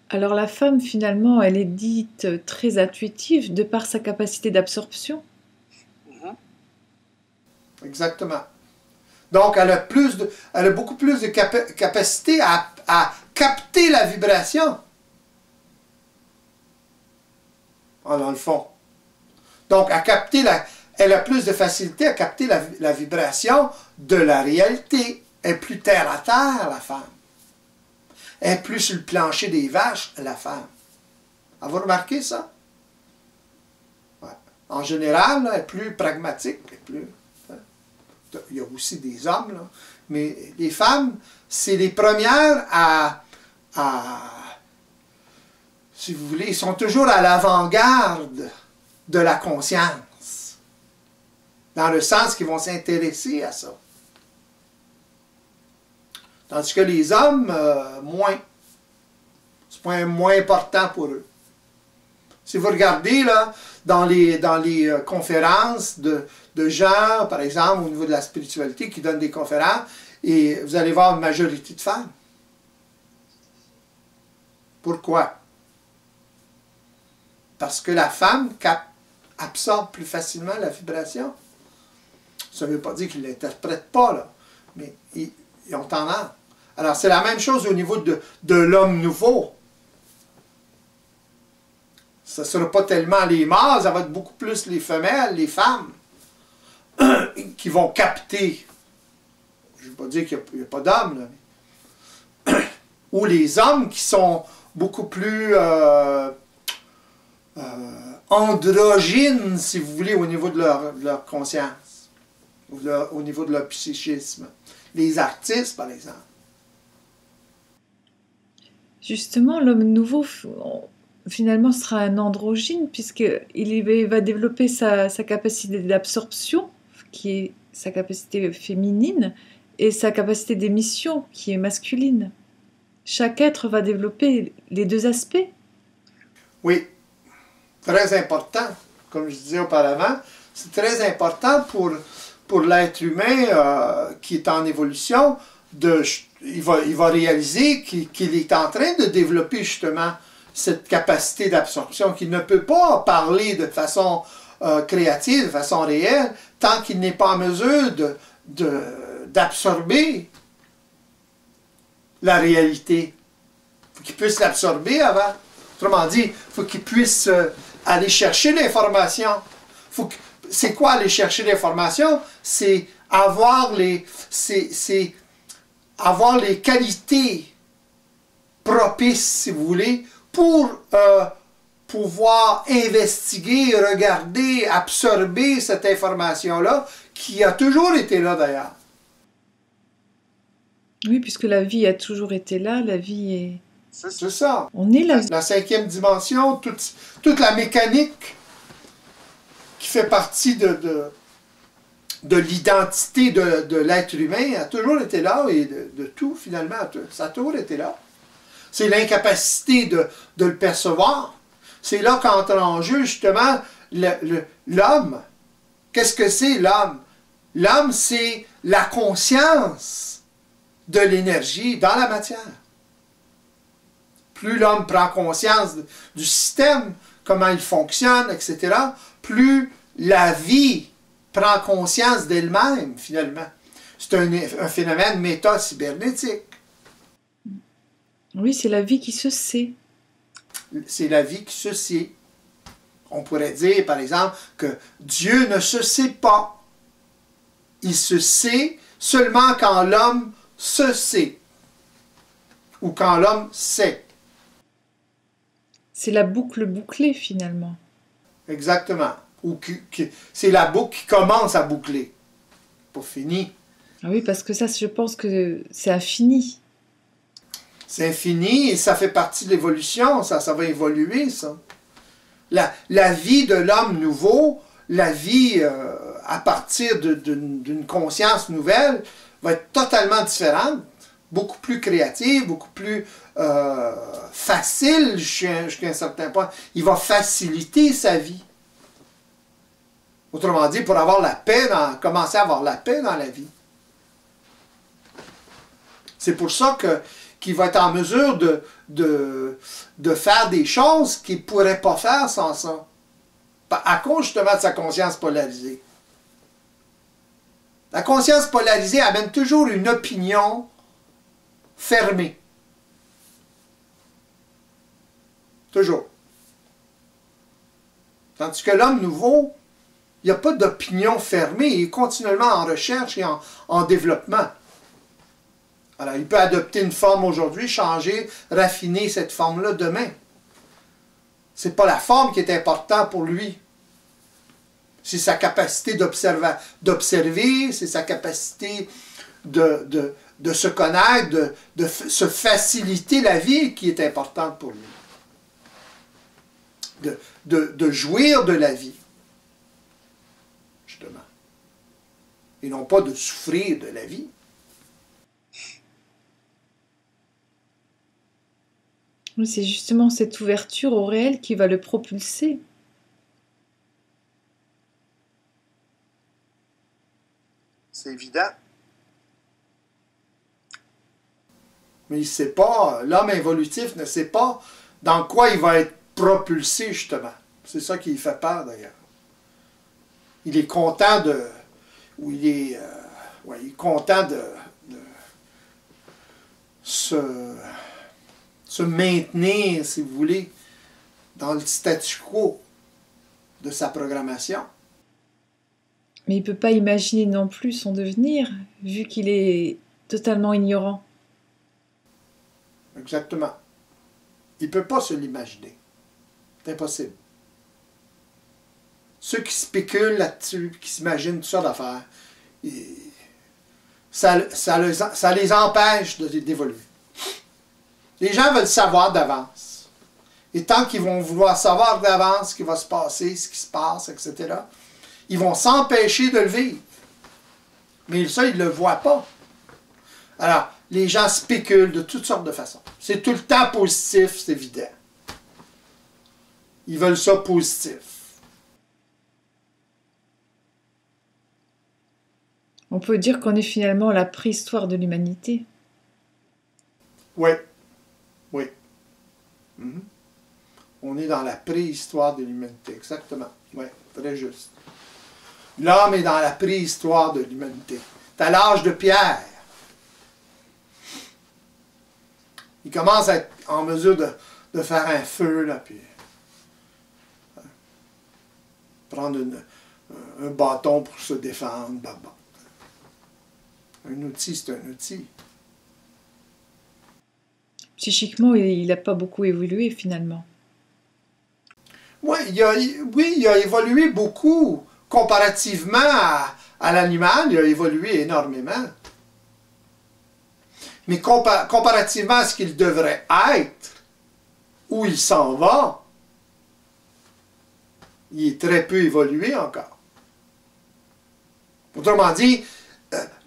Alors la femme, finalement, elle est dite très intuitive de par sa capacité d'absorption. Exactement. Donc, elle a beaucoup plus de capacité à capter la vibration. Dans le fond. Donc, elle a plus de facilité à capter la vibration de la réalité. Elle est plus terre à terre, la femme. Elle est plus sur le plancher des vaches, la femme. Avez-vous remarqué ça? Ouais. En général, là, elle est plus pragmatique. Il y a aussi des hommes, là. Mais les femmes, c'est les premières si vous voulez, ils sont toujours à l'avant-garde de la conscience. Dans le sens qu'ils vont s'intéresser à ça. Tandis que les hommes, moins. C'est pas moins important pour eux. Si vous regardez là, dans les conférences de gens, par exemple, au niveau de la spiritualité, qui donnent des conférences, et vous allez voir une majorité de femmes. Pourquoi? Parce que la femme absorbe plus facilement la vibration. Ça ne veut pas dire qu'ils ne l'interprètent pas, là, mais ils ont tendance. Alors, c'est la même chose au niveau de l'homme nouveau. Ce ne sera pas tellement les mâles, ça va être beaucoup plus les femelles, les femmes, qui vont capter. Je ne veux pas dire qu'il n'y a pas d'hommes, là. Ou les hommes qui sont beaucoup plus androgynes, si vous voulez, au niveau de leur conscience, ou au niveau de leur psychisme. Les artistes, par exemple. Justement, l'homme nouveau, finalement, sera un androgyne, puisqu'il va développer sa capacité d'absorption, qui est sa capacité féminine, et sa capacité d'émission, qui est masculine. Chaque être va développer les deux aspects. Oui, très important. Comme je disais auparavant, c'est très important pour l'être humain qui est en évolution. Il va réaliser qu'il est en train de développer justement cette capacité d'absorption, qu'il ne peut pas parler de façon créative, de façon réelle, tant qu'il n'est pas en mesure d'absorber la réalité. Il faut qu'il puisse l'absorber avant. Autrement dit, il faut qu'il puisse aller chercher l'information. C'est quoi aller chercher l'information? C'est avoir les qualités propices, si vous voulez, pour pouvoir investiguer, regarder, absorber cette information-là, qui a toujours été là d'ailleurs. Oui, puisque la vie a toujours été là, la vie est... C'est ça. On est là. La cinquième dimension, toute la mécanique qui fait partie de l'identité de l'être humain a toujours été là, et de tout finalement, ça a toujours été là. C'est l'incapacité de le percevoir. C'est là qu'entre en jeu justement l'homme. Qu'est-ce que c'est l'homme? L'homme, c'est la conscience de l'énergie dans la matière. Plus l'homme prend conscience du système, comment il fonctionne, etc., plus la vie prend conscience d'elle-même, finalement. C'est un phénomène méta-cybernétique. Oui, c'est la vie qui se sait. C'est la vie qui se sait. On pourrait dire, par exemple, que Dieu ne se sait pas. Il se sait seulement quand l'homme se sait. Ou quand l'homme sait. C'est la boucle bouclée, finalement. Exactement. Ou c'est la boucle qui commence à boucler. Pas fini. Ah oui, parce que ça, je pense que c'est infini. C'est infini et ça fait partie de l'évolution. Ça va évoluer, ça. La vie de l'homme nouveau, la vie à partir d'une conscience nouvelle, va être totalement différente. Beaucoup plus créative, beaucoup plus facile jusqu'à un certain point. Il va faciliter sa vie. Autrement dit, pour avoir la paix, commencer à avoir la paix dans la vie. C'est pour ça qu'il va être en mesure de faire des choses qu'il ne pourrait pas faire sans ça. À cause justement de sa conscience polarisée. La conscience polarisée amène toujours une opinion fermée. Toujours. Tandis que l'homme nouveau, il n'y a pas d'opinion fermée, il est continuellement en recherche et en développement. Alors, il peut adopter une forme aujourd'hui, changer, raffiner cette forme-là demain. Ce n'est pas la forme qui est importante pour lui. C'est sa capacité d'observer, c'est sa capacité de se connaître, de se faciliter la vie qui est importante pour lui. De jouir de la vie, justement. Et non pas de souffrir de la vie. C'est justement cette ouverture au réel qui va le propulser. C'est évident. Mais il ne sait pas, l'homme évolutif ne sait pas dans quoi il va être propulsé, justement. C'est ça qui lui fait peur, d'ailleurs. Il est content il est content de se maintenir, si vous voulez, dans le statu quo de sa programmation. Mais il ne peut pas imaginer non plus son devenir, vu qu'il est totalement ignorant. Exactement. Il ne peut pas se l'imaginer. C'est impossible. Ceux qui spéculent là-dessus, qui s'imaginent toutes sortes d'affaires, ça les empêche d'évoluer. Les gens veulent savoir d'avance. Et tant qu'ils vont vouloir savoir d'avance ce qui va se passer, ce qui se passe, etc., ils vont s'empêcher de le vivre. Mais ça, ils ne le voient pas. Alors, les gens spéculent de toutes sortes de façons. C'est tout le temps positif, c'est évident. Ils veulent ça positif. On peut dire qu'on est finalement à la préhistoire de l'humanité. Oui. Oui. Mm-hmm. On est dans la préhistoire de l'humanité, exactement. Oui, très juste. L'homme est dans la préhistoire de l'humanité. C'est à l'âge de pierre. Il commence à être en mesure de faire un feu, là, puis prendre un bâton pour se défendre. Un outil, c'est un outil. Psychiquement, il n'a pas beaucoup évolué, finalement. Oui, il a évolué beaucoup. Comparativement à l'animal, il a évolué énormément. Mais comparativement à ce qu'il devrait être, où il s'en va, il est très peu évolué encore. Autrement dit,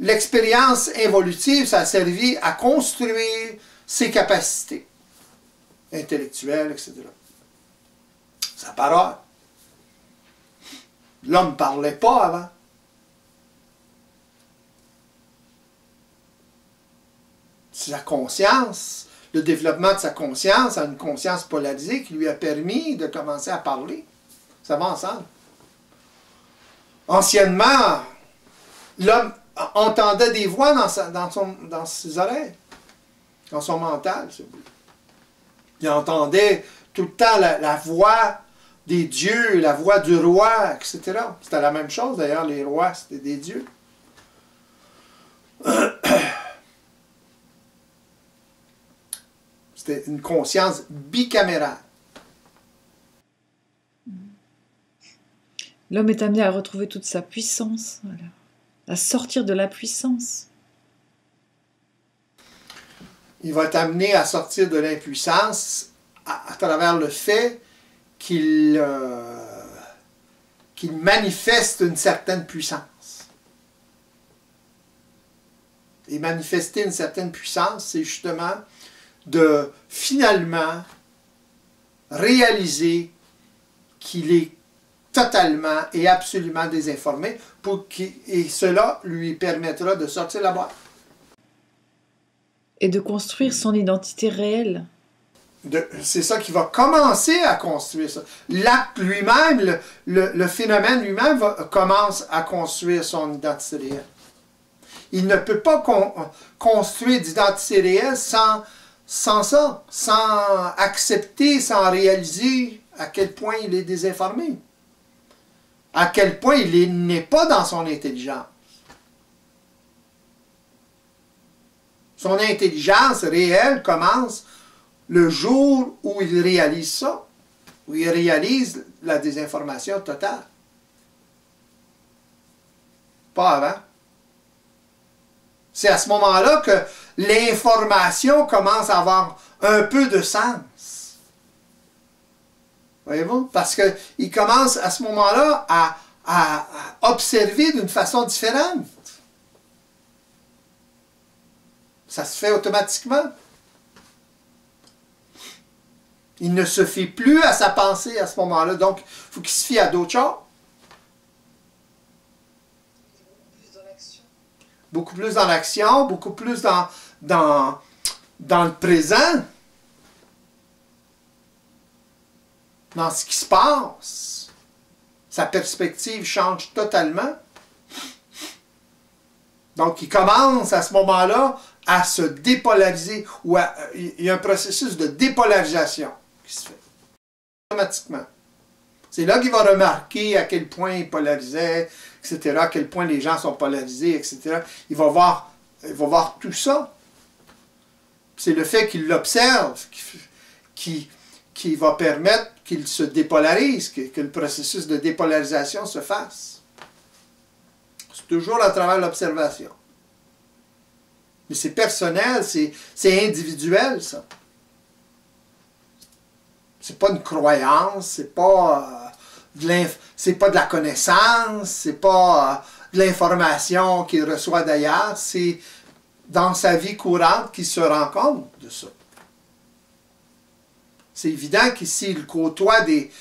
l'expérience évolutive, ça a servi à construire ses capacités intellectuelles, etc. Sa parole. L'homme ne parlait pas avant. sa conscience, le développement de sa conscience à une conscience polarisée qui lui a permis de commencer à parler. Ça va ensemble. Anciennement, l'homme entendait des voix dans ses oreilles, dans son mental, si vous voulez. Il entendait tout le temps la voix des dieux, la voix du roi, etc. C'était la même chose, d'ailleurs, les rois, c'était des dieux. C'était une conscience bicamérale. L'homme est amené à retrouver toute sa puissance, voilà, à sortir de la puissance. Il va être amené à sortir de l'impuissance à travers le fait qu'il manifeste une certaine puissance. Et manifester une certaine puissance, c'est justement de finalement réaliser qu'il est totalement et absolument désinformé et cela lui permettra de sortir de la boîte. Et de construire son identité réelle. C'est ça qui va commencer à construire ça. L'acte lui-même, le phénomène lui-même commence à construire son identité réelle. Il ne peut pas construire d'identité réelle sans ça, sans accepter, sans réaliser à quel point il est désinformé, à quel point il n'est pas dans son intelligence. Son intelligence réelle commence le jour où il réalise ça, où il réalise la désinformation totale. Pas avant. C'est à ce moment-là que l'information commence à avoir un peu de sens. Voyez-vous? Parce qu'il commence à ce moment-là à observer d'une façon différente. Ça se fait automatiquement. Il ne se fie plus à sa pensée à ce moment-là. Donc, il faut qu'il se fie à d'autres choses. Beaucoup plus dans l'action, beaucoup plus dans le présent. Dans ce qui se passe. Sa perspective change totalement. Donc, il commence à ce moment-là à se dépolariser. Il y a un processus de dépolarisation qui se fait automatiquement. C'est là qu'il va remarquer à quel point il polarisait, etc., à quel point les gens sont polarisés, etc. Il va voir tout ça. C'est le fait qu'il l'observe qui va permettre qu'il se dépolarise, que le processus de dépolarisation se fasse. C'est toujours à travers l'observation. Mais c'est personnel, c'est individuel, ça. C'est pas une croyance, c'est pas de la connaissance, c'est pas de l'information qu'il reçoit d'ailleurs, c'est dans sa vie courante qu'il se rend compte de ça. C'est évident qu'ici, il côtoie des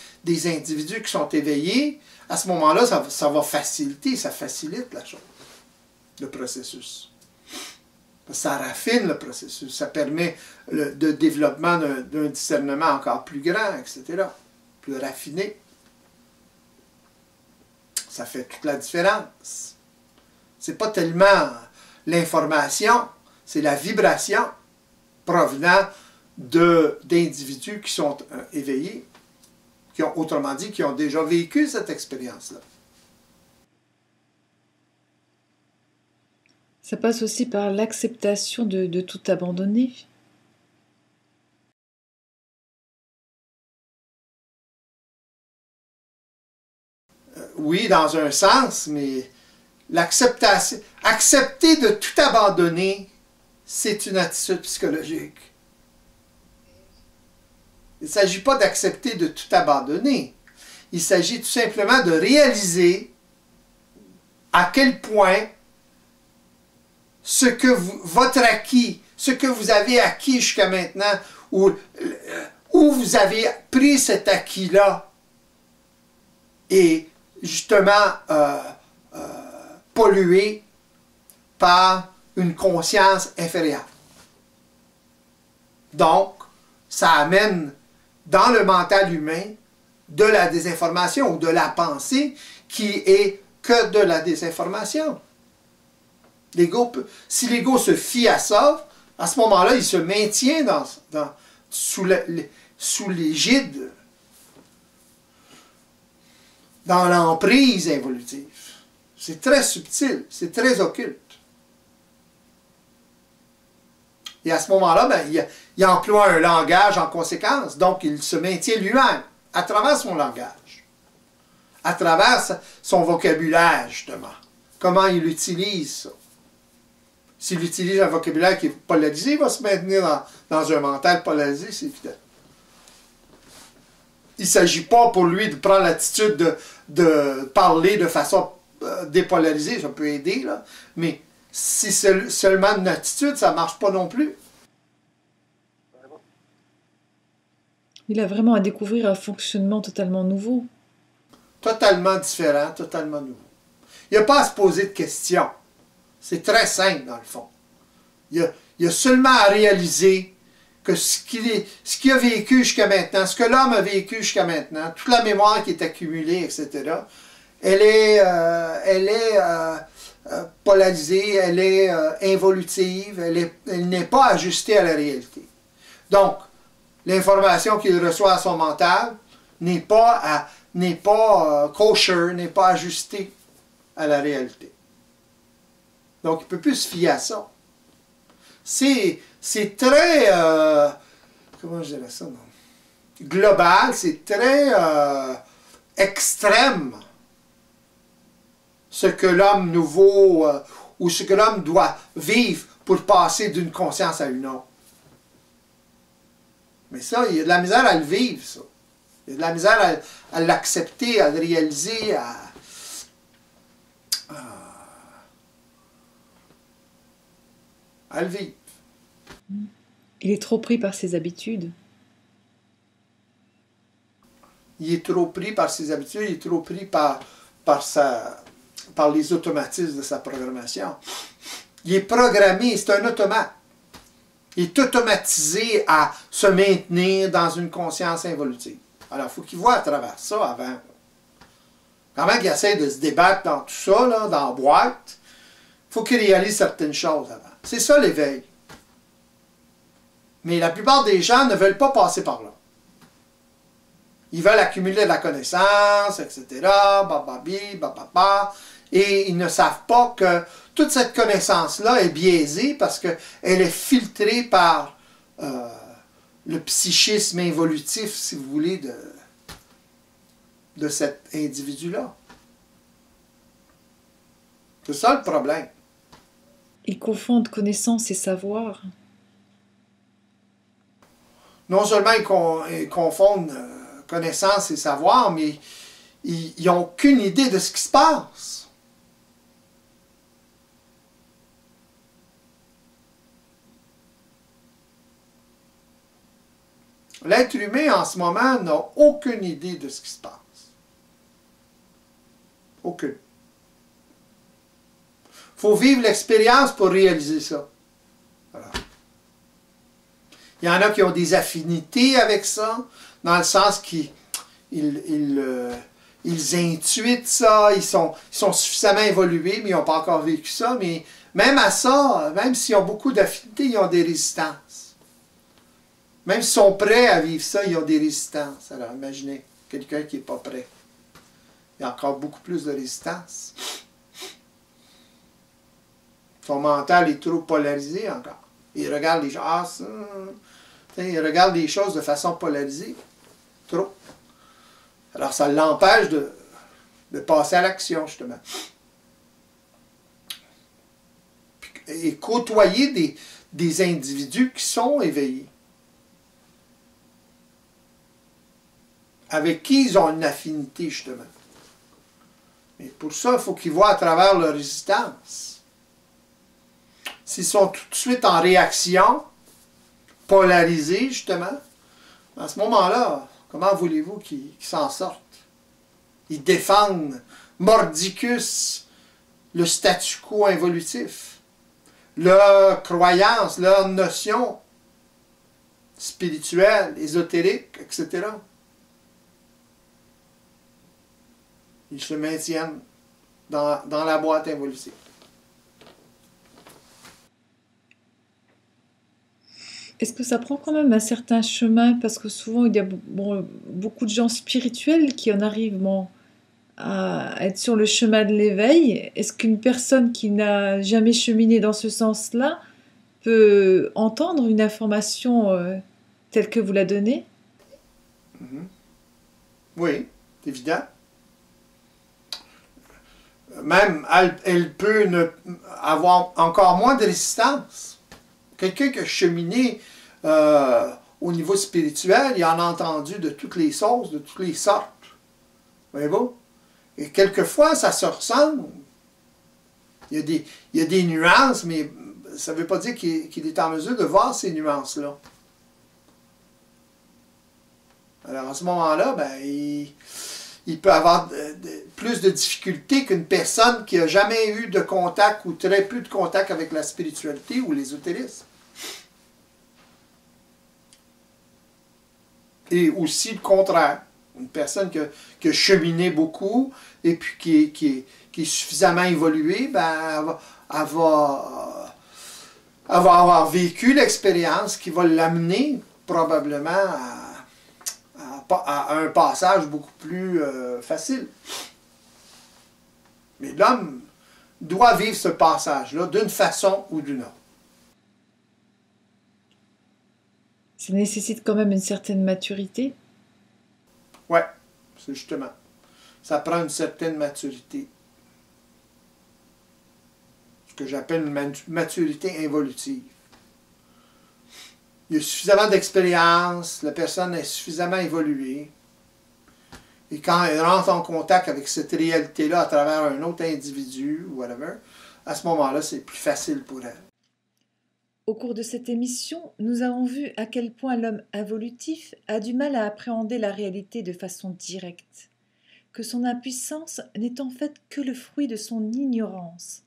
individus qui sont éveillés, à ce moment-là, ça va faciliter, ça facilite la chose, le processus. Ça raffine le processus, ça permet le développement d'un discernement encore plus grand, etc., plus raffiné. Ça fait toute la différence. C'est pas tellement l'information, c'est la vibration provenant d'individus qui sont éveillés, autrement dit, qui ont déjà vécu cette expérience-là. Ça passe aussi par l'acceptation de tout abandonner. Oui, dans un sens, mais l'acceptation, accepter de tout abandonner, c'est une attitude psychologique. Il ne s'agit pas d'accepter de tout abandonner. Il s'agit tout simplement de réaliser à quel point votre acquis, ce que vous avez acquis jusqu'à maintenant, où vous avez pris cet acquis-là, est justement pollué par une conscience inférieure. Donc, ça amène dans le mental humain de la désinformation ou de la pensée qui est que de la désinformation. Si l'ego se fie à ça, à ce moment-là, il se maintient sous l'égide, dans l'emprise involutive. C'est très subtil, c'est très occulte. Et à ce moment-là, ben, il emploie un langage en conséquence, donc il se maintient lui-même à travers son langage, à travers son vocabulaire, justement. Comment il utilise ça. S'il utilise un vocabulaire qui est polarisé, il va se maintenir dans un mental polarisé, c'est évident. Il ne s'agit pas pour lui de prendre l'attitude de parler de façon dépolarisée, ça peut aider, là, mais si c'est seulement une attitude, ça ne marche pas non plus. Il a vraiment à découvrir un fonctionnement totalement nouveau. Totalement différent, totalement nouveau. Il n'y a pas à se poser de questions. C'est très simple, dans le fond. Il y a seulement à réaliser que ce qu'il a vécu jusqu'à maintenant, ce que l'homme a vécu jusqu'à maintenant, toute la mémoire qui est accumulée, etc., elle est polarisée, elle est involutive, elle n'est pas ajustée à la réalité. Donc, l'information qu'il reçoit à son mental n'est pas kosher, n'est pas ajustée à la réalité. Donc, il ne peut plus se fier à ça. C'est très, comment je dirais ça, non? Global, c'est très extrême ce que l'homme nouveau ou ce que l'homme doit vivre pour passer d'une conscience à une autre. Mais ça, il y a de la misère à le vivre, ça. Il y a de la misère à l'accepter, à le réaliser, à le vivre. Il est trop pris par ses habitudes. Il est trop pris par ses habitudes, il est trop pris par les automatismes de sa programmation. Il est programmé, c'est un automate. Il est automatisé à se maintenir dans une conscience involutive. Alors, il faut qu'il voie à travers ça avant. Avant qu'il essaie de se débattre dans tout ça, là, dans la boîte, il faut qu'il réalise certaines choses avant. C'est ça l'éveil. Mais la plupart des gens ne veulent pas passer par là. Ils veulent accumuler de la connaissance, etc., bababi, bababa, et ils ne savent pas que toute cette connaissance-là est biaisée parce qu'elle est filtrée par le psychisme involutif, si vous voulez, de cet individu-là. C'est ça le problème. Ils confondent connaissance et savoir. Non seulement ils confondent connaissance et savoir, mais ils n'ont aucune idée de ce qui se passe. L'être humain, en ce moment, n'a aucune idée de ce qui se passe. Aucune. Il faut vivre l'expérience pour réaliser ça. Voilà. Il y en a qui ont des affinités avec ça, dans le sens qu'ils intuitent ça, ils sont suffisamment évolués, mais ils n'ont pas encore vécu ça. Mais même à ça, même s'ils ont beaucoup d'affinités, ils ont des résistances. Même s'ils sont prêts à vivre ça, ils ont des résistances. Alors imaginez, quelqu'un qui n'est pas prêt. Il y a encore beaucoup plus de résistance. Son mental est trop polarisé encore. Il regarde les choses, il regarde les choses de façon polarisée. Trop. Alors ça l'empêche de passer à l'action, justement. Et côtoyer des individus qui sont éveillés. Avec qui ils ont une affinité, justement. Mais pour ça, il faut qu'ils voient à travers leur résistance. S'ils sont tout de suite en réaction, polarisés, justement, à ce moment-là, comment voulez-vous qu'ils s'en sortent? Ils défendent mordicus le statu quo involutif, leur croyance, leur notion spirituels, ésotériques, etc. Ils se maintiennent dans la boîte involutive. Est-ce que ça prend quand même un certain chemin? Parce que souvent, il y a beaucoup de gens spirituels qui en arrivent à être sur le chemin de l'éveil. Est-ce qu'une personne qui n'a jamais cheminé dans ce sens-là peut entendre une information telle que vous la donnez? Mhm. Oui, c'est évident. Même, elle peut avoir encore moins de résistance. Quelqu'un qui a cheminé au niveau spirituel, il en a entendu de toutes les sauces, de toutes les sortes. Voyez-vous? Et quelquefois, ça se ressemble. Il y a des nuances, mais ça ne veut pas dire qu'il est en mesure de voir ces nuances-là. Alors, à ce moment-là, ben, il peut avoir plus de difficultés qu'une personne qui n'a jamais eu de contact ou très peu de contact avec la spiritualité ou l'ésotérisme. Et aussi le contraire. Une personne qui a cheminé beaucoup et puis qui est suffisamment évoluée, ben, elle va avoir vécu l'expérience qui va l'amener probablement à un passage beaucoup plus facile. Mais l'homme doit vivre ce passage-là d'une façon ou d'une autre. Ça nécessite quand même une certaine maturité. Oui, c'est justement. Ça prend une certaine maturité. Ce que j'appelle une maturité involutive. Il y a suffisamment d'expérience, la personne est suffisamment évoluée. Et quand elle rentre en contact avec cette réalité-là à travers un autre individu, ou whatever, à ce moment-là, c'est plus facile pour elle. Au cours de cette émission, nous avons vu à quel point l'homme involutif a du mal à appréhender la réalité de façon directe, que son impuissance n'est en fait que le fruit de son ignorance,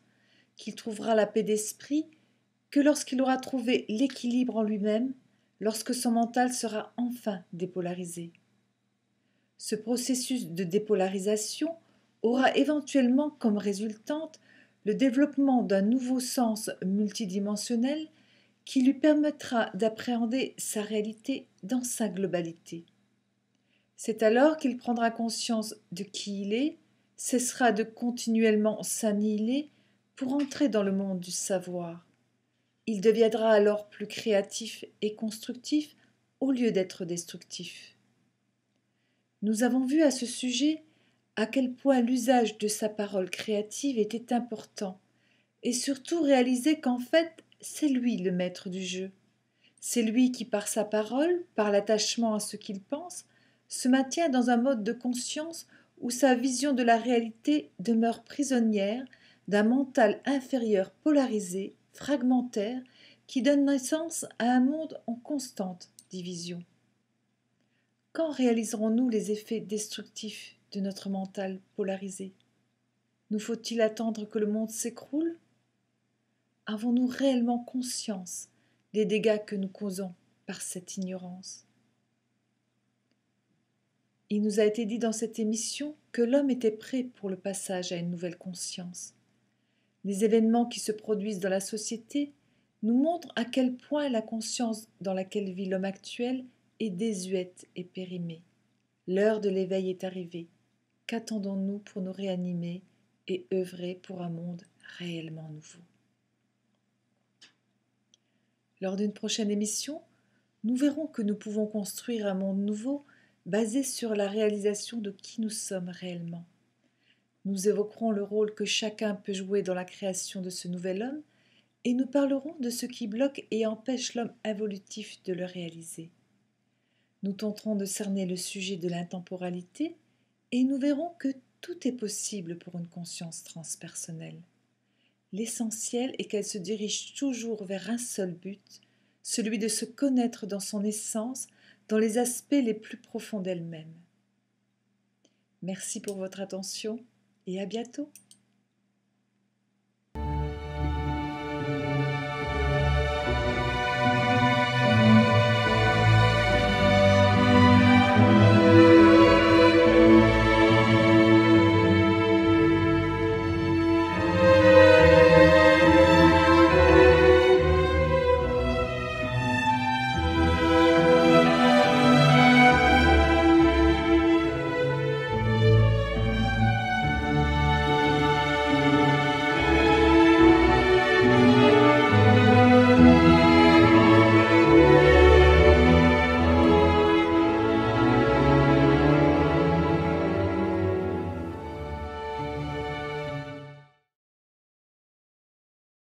qu'il trouvera la paix d'esprit que lorsqu'il aura trouvé l'équilibre en lui-même, lorsque son mental sera enfin dépolarisé. Ce processus de dépolarisation aura éventuellement comme résultante le développement d'un nouveau sens multidimensionnel qui lui permettra d'appréhender sa réalité dans sa globalité. C'est alors qu'il prendra conscience de qui il est, cessera de continuellement s'annihiler pour entrer dans le monde du savoir. Il deviendra alors plus créatif et constructif au lieu d'être destructif. Nous avons vu à ce sujet à quel point l'usage de sa parole créative était important et surtout réaliser qu'en fait, c'est lui le maître du jeu. C'est lui qui, par sa parole, par l'attachement à ce qu'il pense, se maintient dans un mode de conscience où sa vision de la réalité demeure prisonnière d'un mental inférieur polarisé, fragmentaire, qui donne naissance à un monde en constante division. Quand réaliserons-nous les effets destructifs de notre mental polarisé? Nous faut-il attendre que le monde s'écroule? Avons-nous réellement conscience des dégâts que nous causons par cette ignorance? Il nous a été dit dans cette émission que l'homme était prêt pour le passage à une nouvelle conscience. Les événements qui se produisent dans la société nous montrent à quel point la conscience dans laquelle vit l'homme actuel est désuète et périmée. L'heure de l'éveil est arrivée. Qu'attendons-nous pour nous réanimer et œuvrer pour un monde réellement nouveau? Lors d'une prochaine émission, nous verrons que nous pouvons construire un monde nouveau basé sur la réalisation de qui nous sommes réellement. Nous évoquerons le rôle que chacun peut jouer dans la création de ce nouvel homme et nous parlerons de ce qui bloque et empêche l'homme involutif de le réaliser. Nous tenterons de cerner le sujet de l'intemporalité et nous verrons que tout est possible pour une conscience transpersonnelle. L'essentiel est qu'elle se dirige toujours vers un seul but, celui de se connaître dans son essence, dans les aspects les plus profonds d'elle-même. Merci pour votre attention et à bientôt.